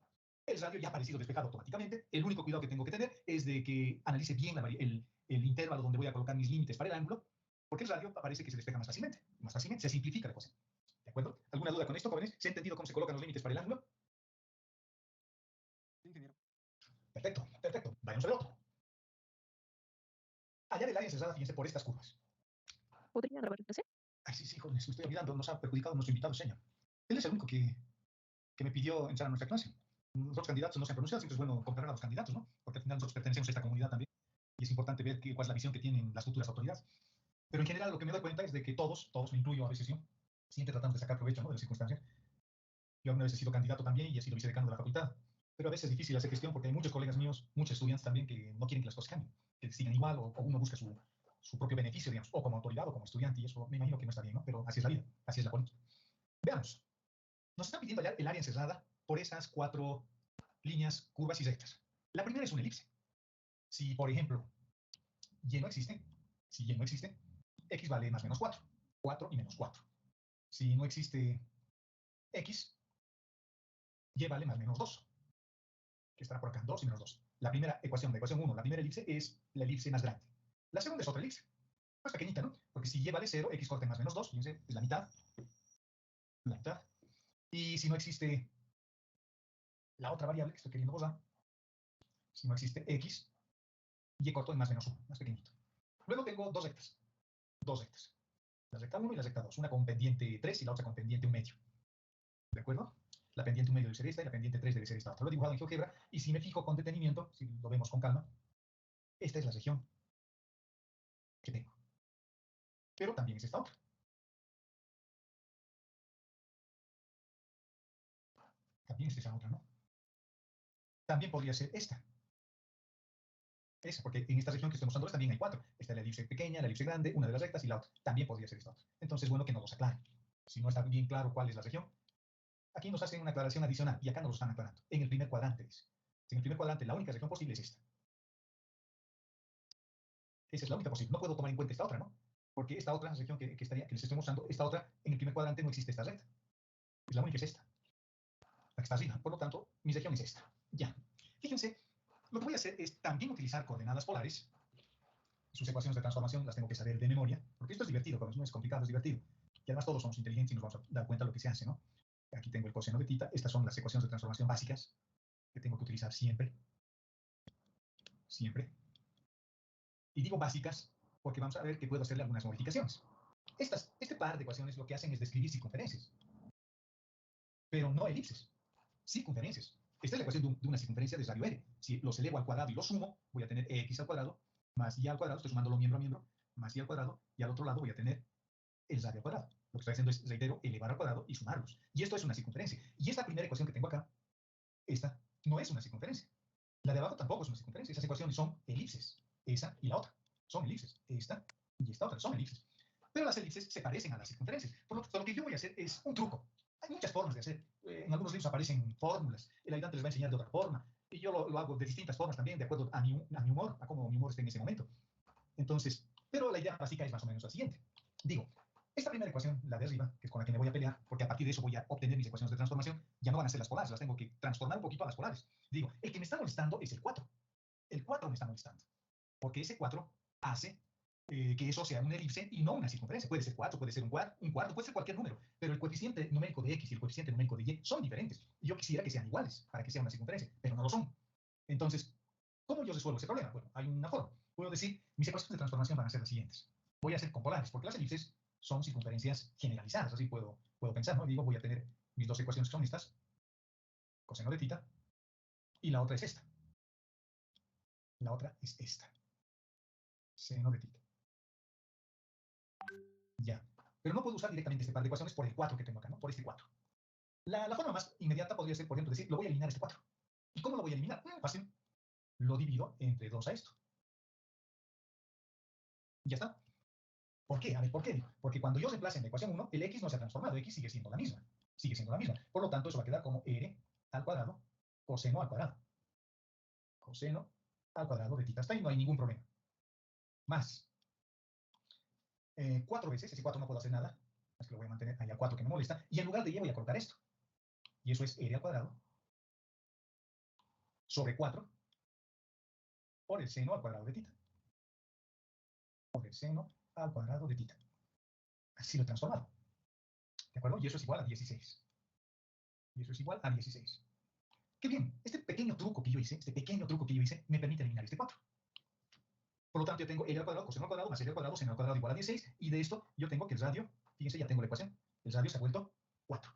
el radio ya ha aparecido despejado automáticamente. El único cuidado que tengo que tener es de que analice bien el intervalo donde voy a colocar mis límites para el ángulo, porque el radio parece que se despeja más fácilmente, se simplifica la cosa. ¿De acuerdo? ¿Alguna duda con esto, jóvenes? ¿Se ha entendido cómo se colocan los límites para el ángulo? Sí, ingeniero. Perfecto, perfecto. Vayamos al otro. Hallar el área encerrada, fíjense, por estas curvas. ¿Podría grabar el PC? Ay, sí, jóvenes, me estoy olvidando, nos ha perjudicado nuestro invitado, señor. Él es el único que me pidió entrar a nuestra clase. Los otros candidatos no se han pronunciado, siempre es bueno comparar a los candidatos, ¿no? Porque al final nosotros pertenecemos a esta comunidad también, y es importante ver cuál es la visión que tienen las futuras autoridades. Pero en general lo que me doy cuenta es de que todos, me incluyo a veces yo, siempre tratamos de sacar provecho, ¿no?, de las circunstancias. Yo alguna vez he sido candidato también y he sido vicedecano de la facultad, pero a veces es difícil hacer gestión porque hay muchos colegas míos, muchos estudiantes también, que no quieren que las cosas cambien, que sigan igual, o uno busca su propio beneficio, digamos, o como autoridad o como estudiante, y eso me imagino que no está bien, ¿no? Pero así es la vida, así es la política. Veamos. Nos están pidiendo hallar el área encerrada por esas 4 líneas, curvas y rectas. La primera es una elipse. Si, por ejemplo, y no existe, si y no existe, x vale más menos 4. 4 y menos 4. Si no existe x, y vale más menos 2. Que estará por acá, 2 y menos 2. La primera ecuación, la ecuación 1, la primera elipse es la elipse más grande. La segunda es otra elipse, más pequeñita, ¿no? Porque si y vale 0, x corta en más menos 2, fíjense, es la mitad. La mitad. Y si no existe la otra variable que estoy queriendo borrar, si no existe x, y corto en más menos 1, más pequeñito. Luego tengo dos rectas. La recta 1 y la recta 2. Una con pendiente 3 y la otra con pendiente 1/2. ¿De acuerdo? La pendiente 1/2 debe ser esta y la pendiente 3 debe ser esta otra. Lo he dibujado en GeoGebra, y si me fijo con detenimiento, si lo vemos con calma, esta es la región que tengo. Pero también es esta otra. También es esa otra, ¿no? También podría ser esta. Esa, porque en esta región que estoy mostrando también hay 4. Esta es la elipse pequeña, la elipse grande, una de las rectas y la otra. También podría ser esta otra. Entonces, bueno, que nos los aclaren. Si no está bien claro cuál es la región, aquí nos hacen una aclaración adicional, y acá nos lo están aclarando. En el primer cuadrante dice. En el primer cuadrante la única región posible es esta. Esa es la única posible. No puedo tomar en cuenta esta otra, ¿no? Porque esta otra región que les estoy mostrando, esta otra, en el primer cuadrante no existe esta recta. Es la única, es esta. La que está arriba. Por lo tanto, mi región es esta. Ya. Fíjense, lo que voy a hacer es también utilizar coordenadas polares. Sus ecuaciones de transformación las tengo que saber de memoria, porque esto es divertido, pero no es complicado, es divertido. Y además todos somos inteligentes y nos vamos a dar cuenta de lo que se hace, ¿no? Aquí tengo el coseno de θ. Estas son las ecuaciones de transformación básicas que tengo que utilizar siempre. Siempre. Y digo básicas porque vamos a ver que puedo hacerle algunas modificaciones. Este par de ecuaciones lo que hacen es describir circunferencias, pero no elipses, circunferencias. Esta es la ecuación de una circunferencia de radio r. Si los elevo al cuadrado y los sumo, voy a tener x al cuadrado más y al cuadrado, estoy sumándolo miembro a miembro, más y al cuadrado, y al otro lado voy a tener el radio al cuadrado. Lo que estoy haciendo es, reitero, elevar al cuadrado y sumarlos. Y esto es una circunferencia. Y esta primera ecuación que tengo acá, esta no es una circunferencia. La de abajo tampoco es una circunferencia. Esas ecuaciones son elipses. Esa y la otra son elipses. Esta y esta otra son elipses. Pero las elipses se parecen a las circunferencias. Lo que yo voy a hacer es un truco. Hay muchas formas de hacer. En algunos libros aparecen fórmulas. El ayudante les va a enseñar de otra forma. Y yo lo hago de distintas formas también, de acuerdo a mi humor, a cómo mi humor esté en ese momento. Entonces, pero la idea básica es más o menos la siguiente. Digo, esta primera ecuación, la de arriba, que es con la que me voy a pelear, porque a partir de eso voy a obtener mis ecuaciones de transformación, ya no van a ser las polares, las tengo que transformar un poquito a las polares. Digo, el que me está molestando es el 4. El 4 me está molestando, porque ese 4 hace que eso sea una elipse y no una circunferencia. Puede ser 4, puede ser un cuarto, puede ser cualquier número, pero el coeficiente numérico de x y el coeficiente numérico de y son diferentes. Y yo quisiera que sean iguales para que sea una circunferencia, pero no lo son. Entonces, ¿cómo yo resuelvo ese problema? Bueno, hay una forma. Puedo decir, mis ecuaciones de transformación van a ser las siguientes. Voy a hacer con polares, porque las elipses son circunferencias generalizadas, así puedo pensar, ¿no? Digo, voy a tener mis dos ecuaciones que son estas, coseno de tita, y la otra es esta. La otra es esta, seno de tita. Ya. Pero no puedo usar directamente este par de ecuaciones por el 4 que tengo acá, ¿no? Por este 4. La forma más inmediata podría ser, por ejemplo, decir, lo voy a eliminar este 4. ¿Y cómo lo voy a eliminar? Fácil. Lo divido entre 2 a esto. Ya está. ¿Por qué? A ver, ¿por qué? Porque cuando yo reemplace en la ecuación 1, el x no se ha transformado, x sigue siendo la misma. Sigue siendo la misma. Por lo tanto, eso va a quedar como r al cuadrado coseno al cuadrado. Coseno al cuadrado de tita. Hasta ahí no hay ningún problema. Más 4 veces, ese 4 no puedo hacer nada, es que lo voy a mantener ahí al 4 que me molesta, y en lugar de y voy a colocar esto. Y eso es r al cuadrado sobre 4 por el seno al cuadrado de tita. Por el seno al cuadrado de tita. Así lo he transformado. ¿De acuerdo? Y eso es igual a 16. Y eso es igual a 16. ¡Qué bien! Este pequeño truco que yo hice, me permite eliminar este 4. Por lo tanto, yo tengo r al cuadrado coseno al cuadrado más r al cuadrado seno al cuadrado igual a 16. Y de esto yo tengo que el radio, fíjense, ya tengo la ecuación. El radio se ha vuelto 4.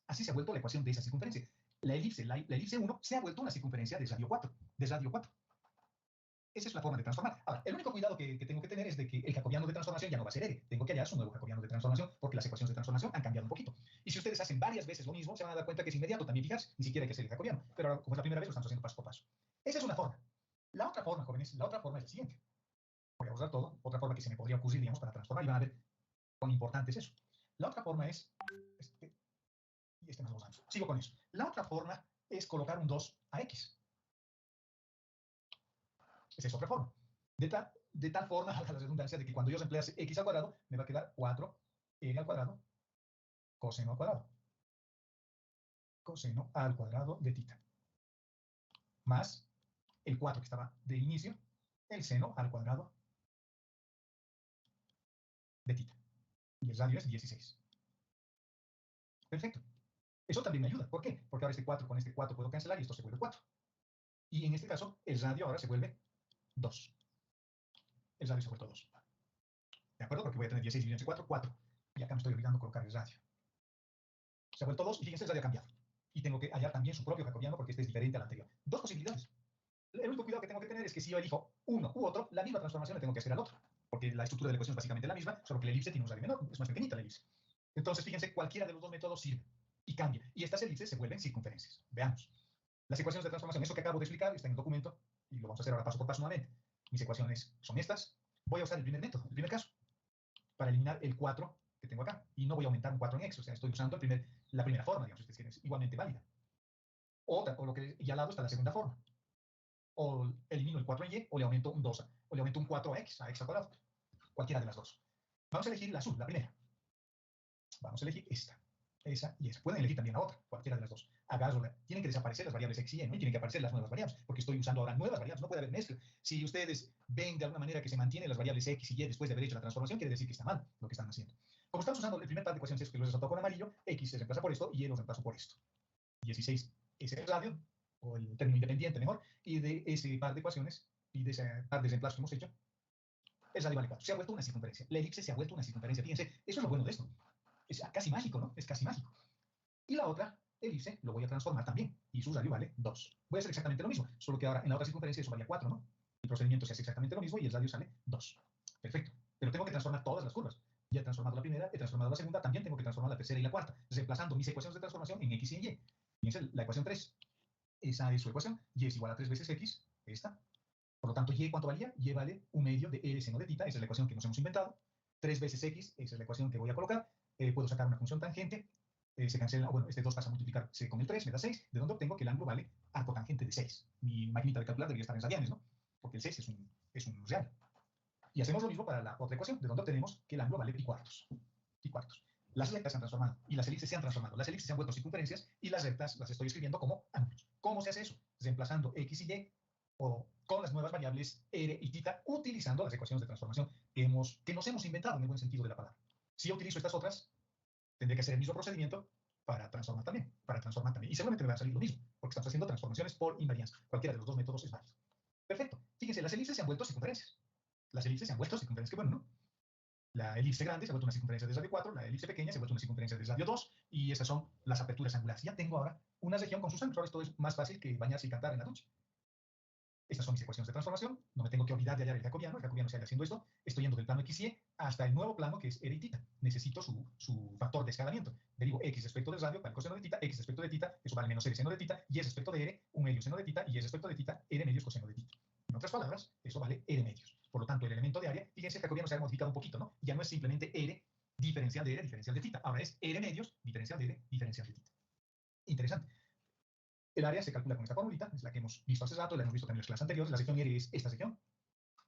Así se ha vuelto la ecuación de esa circunferencia. La elipse 1 se ha vuelto una circunferencia de radio 4. Esa es la forma de transformar. Ahora, el único cuidado que tengo que tener es de que el jacobiano de transformación ya no va a ser r. Tengo que hallar su nuevo jacobiano de transformación porque las ecuaciones de transformación han cambiado un poquito. Y si ustedes hacen varias veces lo mismo, se van a dar cuenta que es inmediato también fijarse. Ni siquiera hay que hacer el jacobiano. Pero ahora, como es la primera vez, lo estamos haciendo paso por paso. Esa es una forma. La otra forma, jóvenes, la otra forma es la siguiente. Voy a borrar todo. Otra forma que se me podría ocurrir, digamos, para transformar y van a ver cuán importante es eso. La otra forma es... y este más lo usamos. Sigo con eso. La otra forma es colocar un 2 a x. Esa es otra forma. De tal forma, a la redundancia, de que cuando yo reemplace x al cuadrado, me va a quedar 4r al cuadrado coseno al cuadrado. Coseno al cuadrado de tita. Más el 4 que estaba de inicio, el seno al cuadrado de tita. Y el radio es 16. Perfecto. Eso también me ayuda. ¿Por qué? Porque ahora este 4 con este 4 puedo cancelar y esto se vuelve 4. Y en este caso, el radio ahora se vuelve 2. El radio se ha vuelto 2. ¿De acuerdo? Porque voy a tener 16 dividido entre 4, 4. Y acá me estoy olvidando colocar el radio. Se ha vuelto 2 y fíjense, el radio ha cambiado. Y tengo que hallar también su propio jacobiano porque este es diferente al anterior. Dos posibilidades. El único cuidado que tengo que tener es que si yo elijo uno u otro, la misma transformación la tengo que hacer al otro. Porque la estructura de la ecuación es básicamente la misma, solo que la elipse tiene un radio menor, es más pequeñita la elipse. Entonces, fíjense, cualquiera de los dos métodos sirve y cambia. Y estas elipses se vuelven circunferencias. Veamos. Las ecuaciones de transformación, eso que acabo de explicar, está en el documento y lo vamos a hacer ahora paso por paso nuevamente. Mis ecuaciones son estas. Voy a usar el primer método, el primer caso, para eliminar el 4 que tengo acá. Y no voy a aumentar un 4 en x, o sea, estoy usando la primera forma, digamos, que es igualmente válida. O lo que, y al lado está la segunda forma. O elimino el 4 en y, o le aumento un 2, o le aumento un 4 a x al cuadrado. Cualquiera de las dos. Vamos a elegir la azul, la primera. Vamos a elegir esta, esa y esa. Pueden elegir también la otra, cualquiera de las dos. Tienen que desaparecer las variables x y y, ¿no? Y tienen que aparecer las nuevas variables, porque estoy usando ahora nuevas variables, no puede haber mezcla. Si ustedes ven de alguna manera que se mantienen las variables x y y después de haber hecho la transformación, quiere decir que está mal lo que están haciendo. Como estamos usando el primer par de ecuaciones que lo he resaltado con amarillo, x se reemplaza por esto y y lo reemplazo por esto. 16 es el radio, o el término independiente mejor, y de ese par de ecuaciones y de ese par de reemplazos que hemos hecho, el radio vale 4. Se ha vuelto una circunferencia. La elipse se ha vuelto una circunferencia. Fíjense, eso es lo bueno de esto. Es casi mágico, ¿no? Es casi mágico. Y la otra elipse lo voy a transformar también, y su radio vale 2. Voy a hacer exactamente lo mismo, solo que ahora en la otra circunferencia eso valía 4, ¿no? El procedimiento se hace exactamente lo mismo y el radio sale 2. Perfecto. Pero tengo que transformar todas las curvas. Ya he transformado la primera, he transformado la segunda, también tengo que transformar la tercera y la cuarta, reemplazando mis ecuaciones de transformación en x y en y. Fíjense, la ecuación 3, esa es su ecuación, y es igual a 3 veces x, esta. Por lo tanto, y, ¿cuánto valía? Y vale un medio de r seno de θ, esa es la ecuación que nos hemos inventado. 3 veces x, esa es la ecuación que voy a colocar. Puedo sacar una función tangente, se cancela, bueno, este 2 pasa a multiplicarse con el 3, me da 6, de donde obtengo que el ángulo vale arcotangente de 6. Mi maquinita de calcular debería estar en radianes, ¿no? Porque el 6 es un real. Y hacemos lo mismo para la otra ecuación, de donde obtenemos que el ángulo vale pi cuartos. Pi cuartos. Las rectas se han transformado y las elipses se han transformado. Las elipses se han vuelto circunferencias y las rectas las estoy escribiendo como ángulos. ¿Cómo se hace eso? Reemplazando x y y o con las nuevas variables r y θ, utilizando las ecuaciones de transformación que nos hemos inventado en el buen sentido de la palabra. Si yo utilizo estas otras, tendré que hacer el mismo procedimiento para transformar también. Y seguramente me va a salir lo mismo, porque estamos haciendo transformaciones por invariancia. Cualquiera de los dos métodos es válido. Perfecto. Fíjense, las elipses se han vuelto circunferencias. Las elipses se han vuelto circunferencias, que bueno, ¿no? La elipse grande se ha vuelto una circunferencia de radio 4, la elipse pequeña se ha vuelto una circunferencia de radio 2, y estas son las aperturas angulares. Ya tengo ahora una región con sus ángulos. Esto es más fácil que bañarse y cantar en la ducha. Estas son mis ecuaciones de transformación. No me tengo que olvidar de hallar el jacobiano. El jacobiano se halla haciendo esto. Estoy yendo del plano x y y hasta el nuevo plano que es r y θ. Necesito su factor de escalamiento. Derivo x respecto del radio para el coseno de θ, x respecto de θ, eso vale menos r seno de θ, y es respecto de r, un medio seno de θ, y es respecto de θ, r medios coseno de θ. En otras palabras, eso vale r medios. Por lo tanto, el elemento de área, fíjense, el jacobiano se ha modificado un poquito, ¿no? Ya no es simplemente r diferencial de r diferencial de θ. Ahora es r medios diferencial de r diferencial de θ. Interesante. El área se calcula con esta formulita, es la que hemos visto hace rato, la hemos visto también en las clases anteriores. La sección R es esta sección.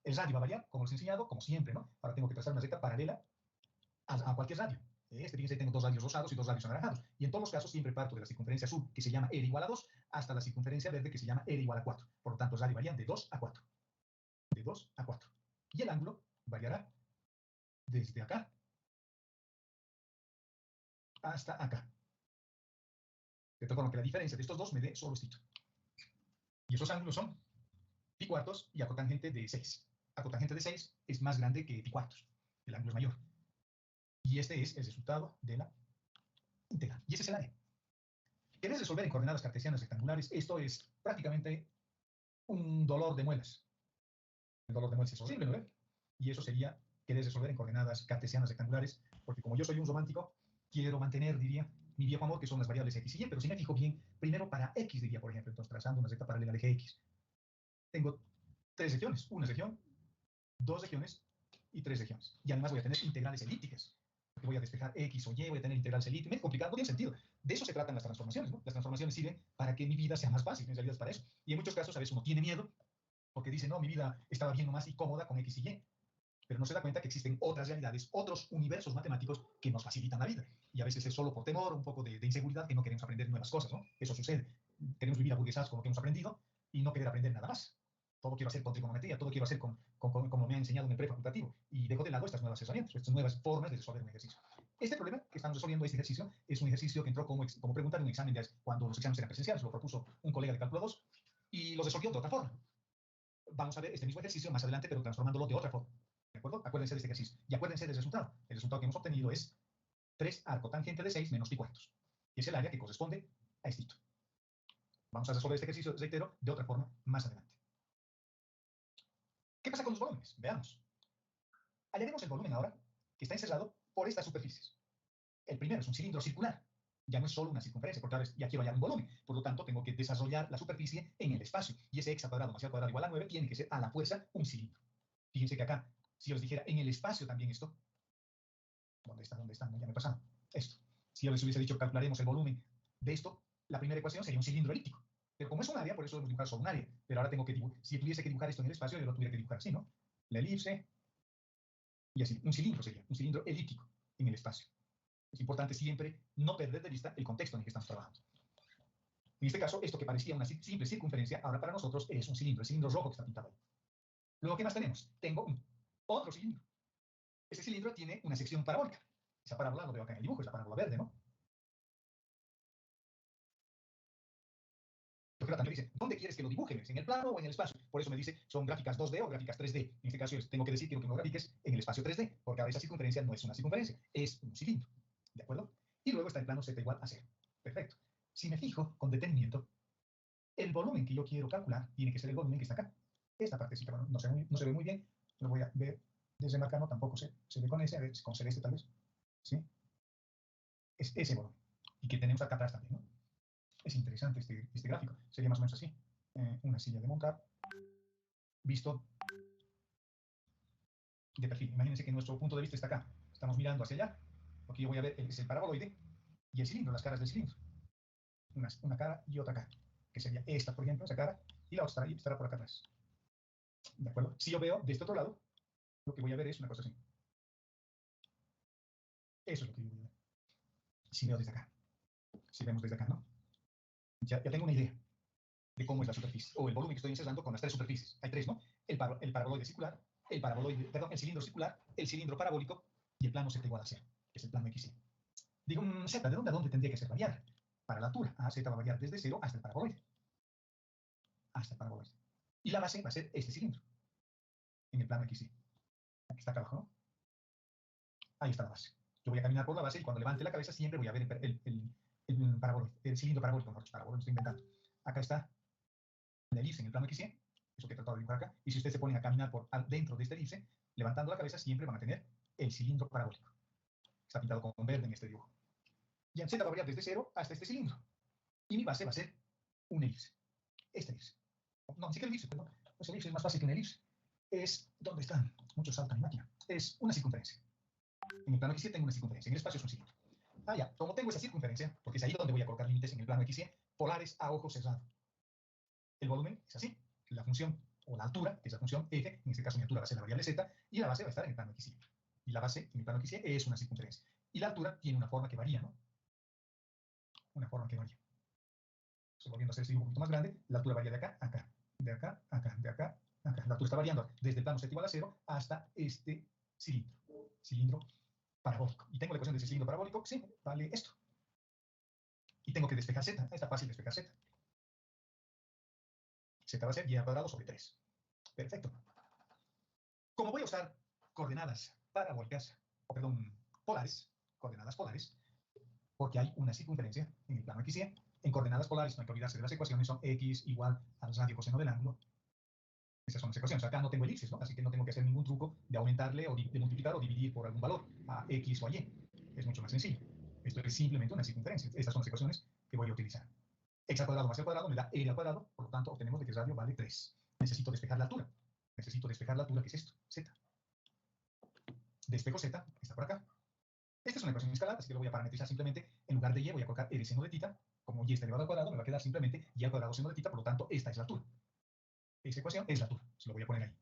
El radio va a variar, como les he enseñado, como siempre, ¿no? Ahora tengo que trazar una recta paralela a cualquier radio. Fíjense, tengo dos radios rosados y dos radios anaranjados. Y en todos los casos siempre parto de la circunferencia azul, que se llama R igual a 2, hasta la circunferencia verde, que se llama R igual a 4. Por lo tanto, el radio varía de 2 a 4. De 2 a 4. Y el ángulo variará desde acá hasta acá. De tal forma que la diferencia de estos dos me dé solo esto. Y esos ángulos son pi cuartos y arcotangente de 6. Arcotangente de 6 es más grande que pi cuartos. El ángulo es mayor. Y este es el resultado de la integral. Y ese es el área. ¿Querés resolver en coordenadas cartesianas rectangulares? Esto es prácticamente un dolor de muelas. El dolor de muelas es horrible, ¿no ven? Y eso sería, querés resolver en coordenadas cartesianas rectangulares, porque como yo soy un romántico, quiero mantener, diría, mi viejo amor, que son las variables x y y, pero si me fijo bien, primero para x, diría, por ejemplo, entonces trazando una recta paralela al eje x, tengo tres regiones, una región, dos regiones y tres regiones. Y además voy a tener integrales elípticas, porque voy a despejar x o y, voy a tener integrales elípticas, complicado, no tiene sentido. De eso se tratan las transformaciones, ¿no? Las transformaciones sirven para que mi vida sea más fácil, en realidad es para eso. Y en muchos casos a veces uno tiene miedo, porque dice, no, mi vida estaba bien nomás y cómoda con x y y, pero no se da cuenta que existen otras realidades, otros universos matemáticos que nos facilitan la vida. Y a veces es solo por temor, un poco de inseguridad, que no queremos aprender nuevas cosas, ¿no? Eso sucede. Queremos vivir aburguesados con lo que hemos aprendido y no querer aprender nada más. Todo quiero hacer con trigonometría, todo quiero hacer como me han enseñado en el prefacultativo. Y dejo de lado estas nuevas herramientas, estas nuevas formas de resolver un ejercicio. Este problema que estamos resolviendo, este ejercicio, es un ejercicio que entró como pregunta en un examen cuando los exámenes eran presenciales. Lo propuso un colega de cálculo 2 y lo resolvió de otra forma. Vamos a ver este mismo ejercicio más adelante, pero transformándolo de otra forma. ¿De acuerdo? Acuérdense de este ejercicio. Y acuérdense del resultado. El resultado que hemos obtenido es 3 arcotangente de 6 menos pi cuartos. Y es el área que corresponde a esto. Vamos a resolver este ejercicio, reitero, de otra forma más adelante. ¿Qué pasa con los volúmenes? Veamos. Hallaremos el volumen ahora, que está encerrado por estas superficies. El primero es un cilindro circular. Ya no es solo una circunferencia, porque ahora ya quiero hallar un volumen. Por lo tanto, tengo que desarrollar la superficie en el espacio. Y ese x al cuadrado más y al cuadrado igual a 9 tiene que ser a la fuerza un cilindro. Fíjense que acá, si yo les dijera en el espacio también esto, ¿dónde está? ¿Dónde está? No, ya me he pasado. Esto. Si yo les hubiese dicho calcularemos el volumen de esto, la primera ecuación sería un cilindro elíptico. Pero como es un área, por eso hemos dibujado solo un área. Pero ahora tengo que dibujar, si tuviese que dibujar esto en el espacio, yo lo tuviera que dibujar así, ¿no? La elipse, y así. Un cilindro sería, un cilindro elíptico en el espacio. Es importante siempre no perder de vista el contexto en el que estamos trabajando. En este caso, esto que parecía una simple circunferencia, ahora para nosotros es un cilindro, el cilindro rojo que está pintado ahí. Luego, ¿qué más tenemos? Tengo otro cilindro. Este cilindro tiene una sección parabólica. Esa parábola lo veo acá en el dibujo, es la parábola verde, ¿no? Pero también dice, ¿dónde quieres que lo dibuje? ¿En el plano o en el espacio? Por eso me dice, son gráficas 2D o gráficas 3D. En este caso, tengo que decir que lo grafiques en el espacio 3D, porque ahora esa circunferencia no es una circunferencia, es un cilindro. ¿De acuerdo? Y luego está el plano z igual a 0. Perfecto. Si me fijo con detenimiento, el volumen que yo quiero calcular tiene que ser el volumen que está acá. Esta partecita, bueno, no se ve muy bien, lo voy a ver Desde Marcano tampoco se ve con ese, a ver, con celeste tal vez. ¿Sí? Es ese volumen. Y que tenemos acá atrás también, ¿no? Es interesante este gráfico. Sería más o menos así. Una silla de montar visto de perfil. Imagínense que nuestro punto de vista está acá. Estamos mirando hacia allá. Lo que yo voy a ver es el paraboloide y el cilindro, las caras del cilindro. Una cara y otra cara. Que sería esta, por ejemplo, esa cara, y la otra estará por acá atrás. ¿De acuerdo? Si yo veo de este otro lado, lo que voy a ver es una cosa así. Eso es lo que yo voy a ver. Si veo desde acá. Si vemos desde acá, ¿no? Ya tengo una idea de cómo es la superficie, o el volumen que estoy encerrando con las tres superficies. Hay tres, ¿no? El paraboloide circular, el cilindro circular, el cilindro parabólico y el plano z igual a 0, que es el plano XY. Digo, z, ¿de dónde a dónde tendría que ser variable? Para la altura, z va a variar desde 0 hasta el paraboloide. Hasta el paraboloide. Y la base va a ser este cilindro, en el plano XY. Aquí está acá abajo, ¿no? Ahí está la base. Yo voy a caminar por la base y cuando levante la cabeza siempre voy a ver el paraboloide, el cilindro parabólico, no, parabólico, estoy inventando. Acá está la elipse en el plano XY, eso que he tratado de dibujar acá, y si ustedes se ponen a caminar por dentro de esta elipse, levantando la cabeza siempre van a tener el cilindro parabólico. Está pintado con verde en este dibujo. Y en Z va a variar desde 0 hasta este cilindro. Y mi base va a ser una elipse. Esta elipse. No, ni siquiera elipse, perdón. Pues elipse es más fácil que una elipse. Es, ¿dónde están? Muchos saltan mi máquina. Es una circunferencia. En el plano XY tengo una circunferencia. En el espacio es un cilindro. Ah, ya. Como tengo esa circunferencia, porque es ahí donde voy a colocar límites en el plano XY, polares a ojo cerrado. El volumen es así. La función o la altura, que es la función f, en este caso mi altura va a ser la variable z, y la base va a estar en el plano XY. Y la base en el plano XY es una circunferencia. Y la altura tiene una forma que varía, ¿no? Una forma que varía. Estoy volviendo a hacer este dibujo un poquito más grande. La altura varía de acá a acá, de acá a acá, de acá a acá. La altura está variando desde el plano z igual a 0 hasta este cilindro parabólico. Y tengo la ecuación de ese cilindro parabólico, sí, vale esto. Y tengo que despejar z. Está fácil despejar z. Z va a ser y al cuadrado sobre 3. Perfecto. Como voy a usar coordenadas parabólicas, polares, coordenadas polares, porque hay una circunferencia en el plano XY. En coordenadas polares no hay que olvidarse de las ecuaciones, son x igual al radio coseno del ángulo. Esas son las ecuaciones. Acá no tengo elipses, ¿no? Así que no tengo que hacer ningún truco de aumentarle o de multiplicar o dividir por algún valor a x o a y. Es mucho más sencillo. Esto es simplemente una circunferencia. Estas son las ecuaciones que voy a utilizar. X al cuadrado más al cuadrado me da r al cuadrado, por lo tanto obtenemos de que el radio vale 3. Necesito despejar la altura. Necesito despejar la altura, que es esto, z. Despejo z, que está por acá. Esta es una ecuación escalar, así que lo voy a parametrizar simplemente. En lugar de y voy a colocar r seno de θ. Como y está elevado al cuadrado, me va a quedar simplemente y al cuadrado seno de θ, por lo tanto, esta es la altura. Esa ecuación es la altura, se lo voy a poner ahí.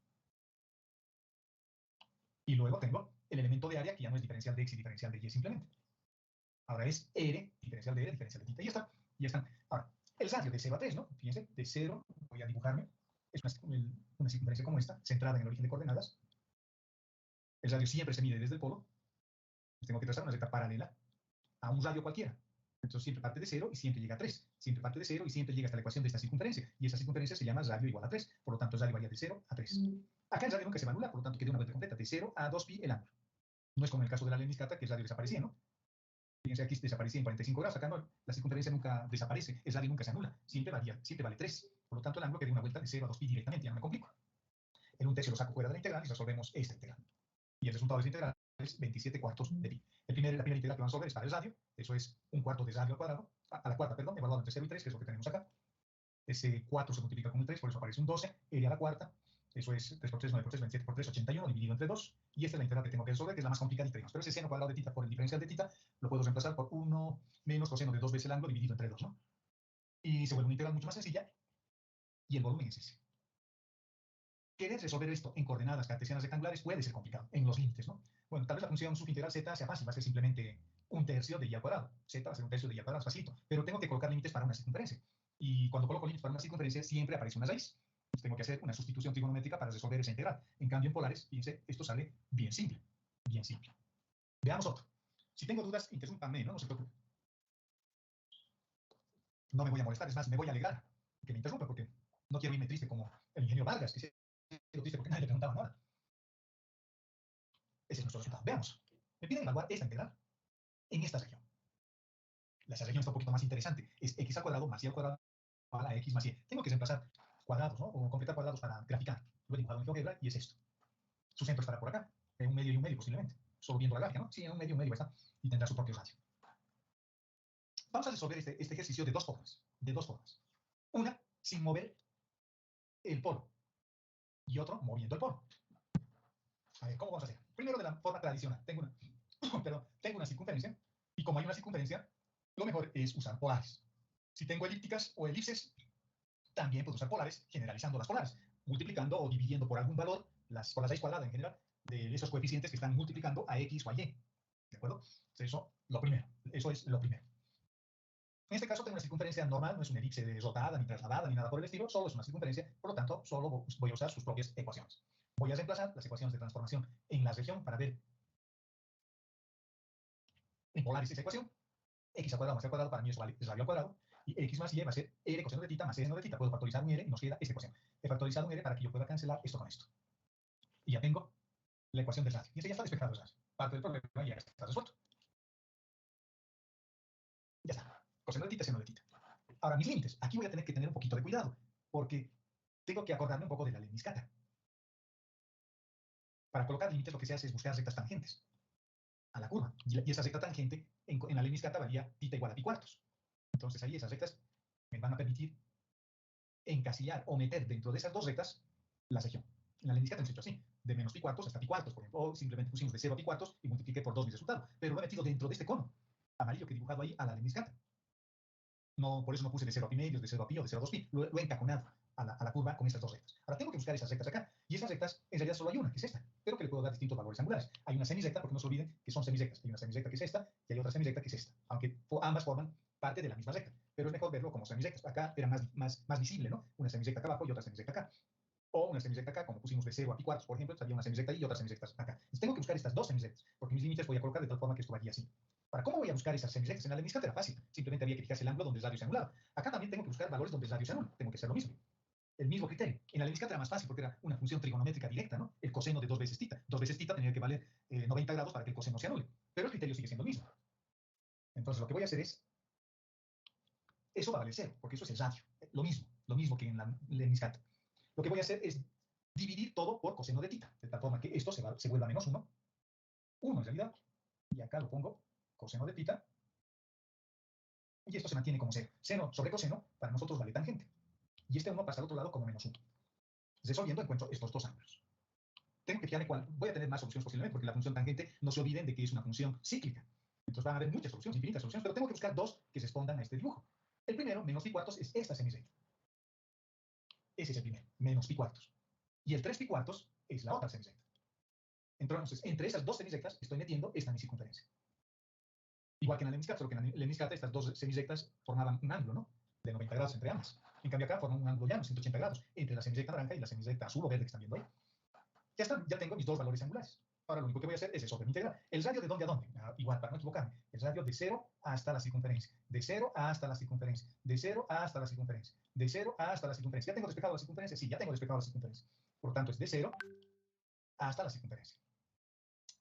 Y luego tengo el elemento de área, que ya no es diferencial de x y diferencial de y simplemente. Ahora es r, diferencial de r, diferencial de θ, y ya está. Y ya están. Ahora, el radio de 0 a 3, ¿no? Fíjense, de 0, voy a dibujarme, es una circunferencia como esta, centrada en el origen de coordenadas. El radio siempre se mide desde el polo. Tengo que trazar una recta paralela a un radio cualquiera. Entonces siempre parte de 0 y siempre llega a 3. Siempre parte de 0 y siempre llega hasta la ecuación de esta circunferencia. Y esa circunferencia se llama radio igual a 3. Por lo tanto, el radio varía de 0 a 3. Acá el radio nunca se va a anular, por lo tanto, queda una vuelta completa de 0 a 2pi el ángulo. No es como en el caso de la lemniscata, que el radio desaparecía, ¿no? Fíjense, aquí desaparecía en 45 grados. Acá no, la circunferencia nunca desaparece. El radio nunca se anula. Siempre varía, siempre vale 3. Por lo tanto, el ángulo queda una vuelta de 0 a 2pi directamente. Ya no me complico. El 1/3 lo saco fuera de la integral y resolvemos esta integral. Y el resultado de esta integral es 27 cuartos de pi. La primera integral que vamos a resolver es para el radio. Eso es un cuarto de radio al cuadrado. A la cuarta, perdón, evaluado entre 0 y 3, que es lo que tenemos acá. Ese 4 se multiplica con el 3, por eso aparece un 12. R a la cuarta. Eso es 3 por 3, 9 por 3, 27 por 3, 81, dividido entre 2. Y esta es la integral que tengo que resolver, que es la más complicadita. Pero ese seno cuadrado de θ por el diferencial de θ lo puedo reemplazar por 1 menos coseno de 2 veces el ángulo dividido entre 2, ¿no? Y se vuelve una integral mucho más sencilla. Y el volumen es ese. Querer resolver esto en coordenadas cartesianas rectangulares puede ser complicado, en los límites, ¿no? Bueno, tal vez la función subintegral z sea fácil, va a ser simplemente un tercio de y al cuadrado. Z va a ser un tercio de y al cuadrado, es facilito. Pero tengo que colocar límites para una circunferencia. Y cuando coloco límites para una circunferencia, siempre aparece una raíz. Entonces tengo que hacer una sustitución trigonométrica para resolver esa integral. En cambio, en polares, fíjense, esto sale bien simple. Bien simple. Veamos otro. Si tengo dudas, interrúmpanme, ¿no? No se preocupen. No me voy a molestar, es más, me voy a alegrar que me interrumpa, porque no quiero irme triste como el ingeniero Vargas, que se triste porque nadie le preguntaba nada. Ese es nuestro resultado. Veamos. Me piden evaluar esta integral en esta región. Esa región está un poquito más interesante. Es x al cuadrado más y al cuadrado igual a x más y. Tengo que reemplazar cuadrados, ¿no? O completar cuadrados para graficar. Lo he dibujado en GeoGebra y es esto. Su centro estará por acá. un medio y un medio posiblemente. Solo viendo la gráfica, ¿no? Sí, en un medio va a estar. Y tendrá su propio radio. Vamos a resolver este ejercicio de dos formas. De dos formas. Una, sin mover el polo. Y otro, moviendo el polo. A ver, ¿cómo vamos a hacer? Primero de la forma tradicional. Tengo una circunferencia. Y como hay una circunferencia, lo mejor es usar polares. Si tengo elípticas o elipses, también puedo usar polares, generalizando las polares, multiplicando o dividiendo por algún valor, por la raíz cuadrada en general, de esos coeficientes que están multiplicando a x o a y. ¿De acuerdo? Eso es lo primero. En este caso tengo una circunferencia normal, no es una elipse rotada, ni trasladada, ni nada por el estilo, solo es una circunferencia, por lo tanto, solo voy a usar sus propias ecuaciones. Voy a reemplazar las ecuaciones de transformación en la región para ver en polares esa ecuación. X al cuadrado más y al cuadrado para mí es radio al cuadrado, y x más y va a ser r coseno de tita más seno de tita. Puedo factorizar un r y nos queda esta ecuación. He factorizado un r para que yo pueda cancelar esto con esto. Y ya tengo la ecuación del radio. Y ese ya está despejado. Parte del problema ya está resuelto. Ya está. Coseno de tita, seno de tita. Ahora, mis límites. Aquí voy a tener que tener un poquito de cuidado, porque tengo que acordarme un poco de la ley Miskata. Para colocar límites lo que se hace es buscar rectas tangentes a la curva. Y esa recta tangente en la ley Miskata valía tita igual a pi cuartos. Entonces ahí esas rectas me van a permitir encasillar o meter dentro de esas dos rectas la región. En la ley Miskata hemos hecho así, de menos pi cuartos hasta pi cuartos, por ejemplo, o simplemente pusimos de 0 a pi cuartos y multipliqué por 2 mi resultado. Pero lo he metido dentro de este cono amarillo que he dibujado ahí a la ley Miskata. No, por eso no puse de 0 a pi medios, de 0 a pi o de 0 a 2 pi. Lo he encajonado a la curva con esas dos rectas. Ahora tengo que buscar esas rectas acá. Y esas rectas, en realidad solo hay una, que es esta. Pero que le puedo dar distintos valores angulares. Hay una semirecta, porque no se olviden que son semirectas. Hay una semirecta que es esta, y hay otra semirecta que es esta. Aunque ambas forman parte de la misma recta. Pero es mejor verlo como semirectas. Acá era más visible, ¿no? Una semirecta acá abajo y otra semirecta acá. O una semirecta acá, como pusimos de 0 a pi cuartos, por ejemplo, salía una semirecta ahí y otra semirecta acá. Entonces tengo que buscar estas dos semirectas, porque mis límites voy a colocar de tal forma que esto vaya así. ¿Para cómo voy a buscar esas semirectas? En la ley Miskata era fácil. Simplemente había que fijarse el ángulo donde el radio se anulaba. Acá también tengo que buscar valores donde el radio se anula. Tengo que hacer lo mismo. El mismo criterio. En la ley Miskata era más fácil porque era una función trigonométrica directa, ¿no? El coseno de 2 veces tita. 2 veces tita tenía que valer 90 grados para que el coseno se anule. Pero el criterio sigue siendo el mismo. Entonces lo que voy a hacer es, eso va a valer 0, porque eso es el radio. Lo mismo que en la ley Miskata. Lo que voy a hacer es dividir todo por coseno de tita, de tal forma que esto se vuelva menos 1. 1 en realidad. Y acá lo pongo coseno de tita. Y esto se mantiene como 0. Seno sobre coseno, para nosotros vale tangente. Y este 1 pasa al otro lado como menos 1. Resolviendo encuentro estos dos ángulos. Tengo que fijarme cuál. Voy a tener más soluciones posiblemente, porque la función tangente, no se olviden de que es una función cíclica. Entonces van a haber muchas soluciones, infinitas soluciones, pero tengo que buscar dos que se respondan a este dibujo. El primero, menos pi cuartos, es esta semirecta. Ese es el primero, menos pi cuartos. Y el 3 pi cuartos es la otra semirecta. Entonces, entre esas dos semirectas estoy metiendo esta mi circunferencia. Igual que en la ley Miskata, solo que en la ley Miskata estas dos semirectas formaban un ángulo, ¿no? De 90 grados entre ambas. En cambio acá forman un ángulo llano, 180 grados, entre la semirecta naranja y la semirecta azul o verde que están viendo ahí. Ya está, ya tengo mis dos valores angulares. Ahora lo único que voy a hacer es resolver mi integral. ¿El radio de dónde a dónde? Igual, para no equivocarme. El radio de 0 hasta la circunferencia. De 0 hasta la circunferencia. De 0 hasta la circunferencia. De 0 hasta la circunferencia. ¿Ya tengo despejado la circunferencia? Sí, ya tengo despejado la circunferencia. Por lo tanto, es de 0 hasta la circunferencia.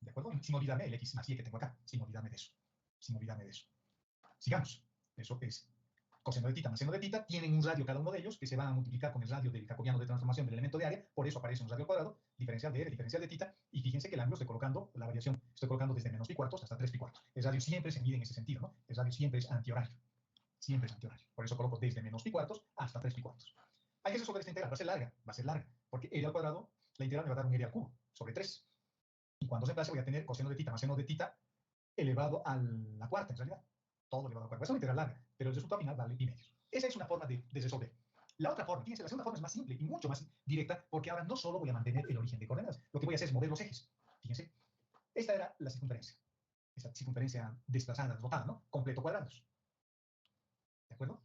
¿De acuerdo? Sin olvidarme el x más y que tengo acá. Sin olvidarme de eso. Sin olvidarme de eso. Sigamos. Eso es coseno de tita más seno de tita, tienen un radio cada uno de ellos que se van a multiplicar con el radio del jacobiano de transformación del elemento de área, por eso aparece un radio al cuadrado, diferencial de r, diferencial de tita, y fíjense que el ángulo estoy colocando, la variación, estoy colocando desde menos pi cuartos hasta 3 pi cuartos. El radio siempre se mide en ese sentido, ¿no? El radio siempre es antihorario. Siempre es antihorario. Por eso coloco desde menos pi cuartos hasta 3 pi cuartos. Hay que resolver esta integral, va a ser larga, porque r al cuadrado, la integral me va a dar un r al cubo, sobre 3. Y cuando se reemplace voy a tener coseno de tita más seno de tita elevado a la cuarta, en realidad. Todo elevado a la cuarta. Es una integral larga, pero el resultado final vale pi medios. Esa es una forma de resolver. La otra forma, fíjense, la segunda forma es más simple y mucho más directa, porque ahora no solo voy a mantener el origen de coordenadas, lo que voy a hacer es mover los ejes. Fíjense, esta era la circunferencia. Esa circunferencia desplazada, rotada, ¿no? Completo cuadrados. ¿De acuerdo? Va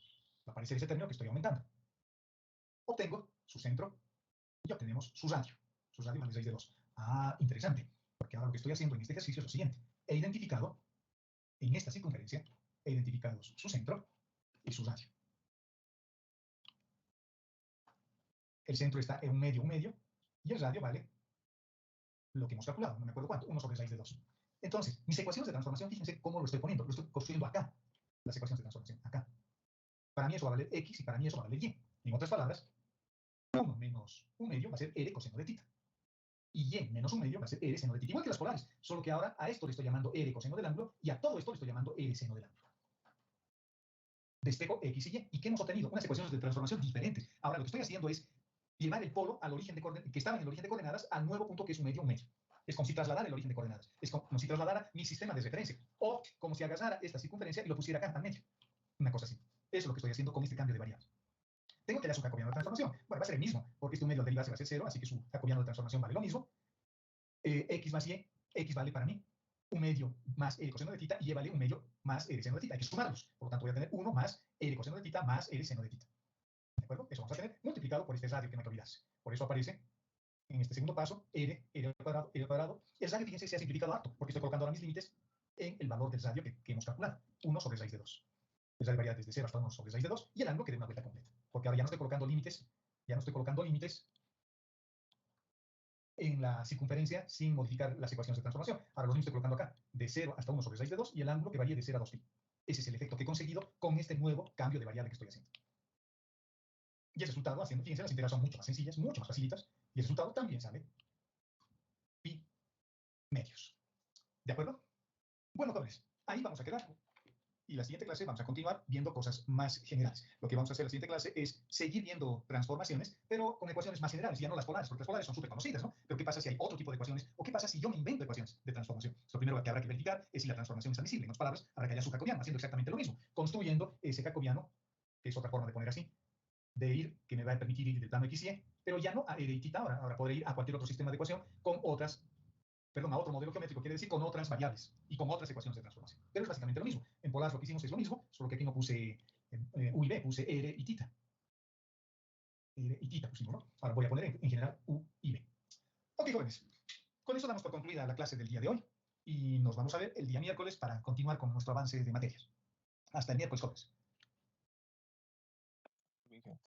a aparecer ese término que estoy aumentando. Obtengo su centro y obtenemos su radio. Su radio vale 6 de 2. Ah, interesante, porque ahora lo que estoy haciendo en este ejercicio es lo siguiente. He identificado, en esta circunferencia, he identificado su centro y su radio. El centro está en un medio, y el radio vale lo que hemos calculado, no me acuerdo cuánto, 1 sobre 6 de 2. Entonces, mis ecuaciones de transformación, fíjense cómo lo estoy poniendo, lo estoy construyendo acá, las ecuaciones de transformación, acá. Para mí eso va a valer x y para mí eso va a valer y. En otras palabras, 1 menos 1 medio va a ser r coseno de tita. y y menos un medio va a ser r seno de θ. Igual que las polares, solo que ahora a esto le estoy llamando r coseno del ángulo y a todo esto le estoy llamando r seno del ángulo. Despejo x y y. ¿Y qué hemos obtenido? Unas ecuaciones de transformación diferentes. Ahora lo que estoy haciendo es llevar el polo al origen de que estaba en el origen de coordenadas al nuevo punto que es un medio, un medio. Es como si trasladara el origen de coordenadas. Es como si trasladara mi sistema de referencia. O como si agarrara esta circunferencia y lo pusiera acá al medio. Una cosa así. Eso es lo que estoy haciendo con este cambio de variables. Tengo que hallar su jacobiano de transformación. Bueno, va a ser el mismo, porque este un medio al derivarse va a ser 0, así que su jacobiano de transformación vale lo mismo. X más y, x vale para mí un medio más r coseno de θ y y vale un medio más r seno de θ. Hay que sumarlos. Por lo tanto, voy a tener 1 más r coseno de θ más r seno de θ. ¿De acuerdo? Eso vamos a tener multiplicado por este radio que no hay que olvidarse. Por eso aparece en este segundo paso r al cuadrado, r al cuadrado. El radio, fíjense, se ha simplificado harto, porque estoy colocando ahora mis límites en el valor del radio que hemos calculado. 1 sobre raíz de 2. El radio varía desde 0 hasta 1 sobre raíz de 2 y el ángulo que dé una vuelta completa. Porque ahora ya no estoy colocando límites, en la circunferencia sin modificar las ecuaciones de transformación. Ahora los límites estoy colocando acá, de 0 hasta 1 sobre raíz de 2 y el ángulo que varía de 0 a 2π. Ese es el efecto que he conseguido con este nuevo cambio de variable que estoy haciendo. Y el resultado, fíjense, las integrales son mucho más sencillas, mucho más facilitas, y el resultado también sale pi medios. ¿De acuerdo? Bueno, jóvenes, ahí vamos a quedar. Y la siguiente clase vamos a continuar viendo cosas más generales. Lo que vamos a hacer en la siguiente clase es seguir viendo transformaciones, pero con ecuaciones más generales, ya no las polares, porque las polares son súper conocidas, ¿no? Pero ¿qué pasa si hay otro tipo de ecuaciones? ¿O qué pasa si yo me invento ecuaciones de transformación? Lo primero que habrá que verificar es si la transformación es admisible. En otras palabras, habrá que hallar su jacobiano, haciendo exactamente lo mismo, construyendo ese jacobiano, que es otra forma de poner así, de ir, que me va a permitir ir del plano x y, pero ya no a r y θ ahora podré ir a cualquier otro sistema de ecuación con otras, perdón, a otro modelo geométrico, quiere decir con otras variables y con otras ecuaciones de transformación. Pero es básicamente lo mismo. En polar lo que hicimos es lo mismo, solo que aquí no puse u y b, puse r y θ. R y θ pusimos, ¿no? Ahora voy a poner en general u y b. Ok, jóvenes. Con eso damos por concluida la clase del día de hoy y nos vamos a ver el día miércoles para continuar con nuestro avance de materias. Hasta el miércoles, jóvenes.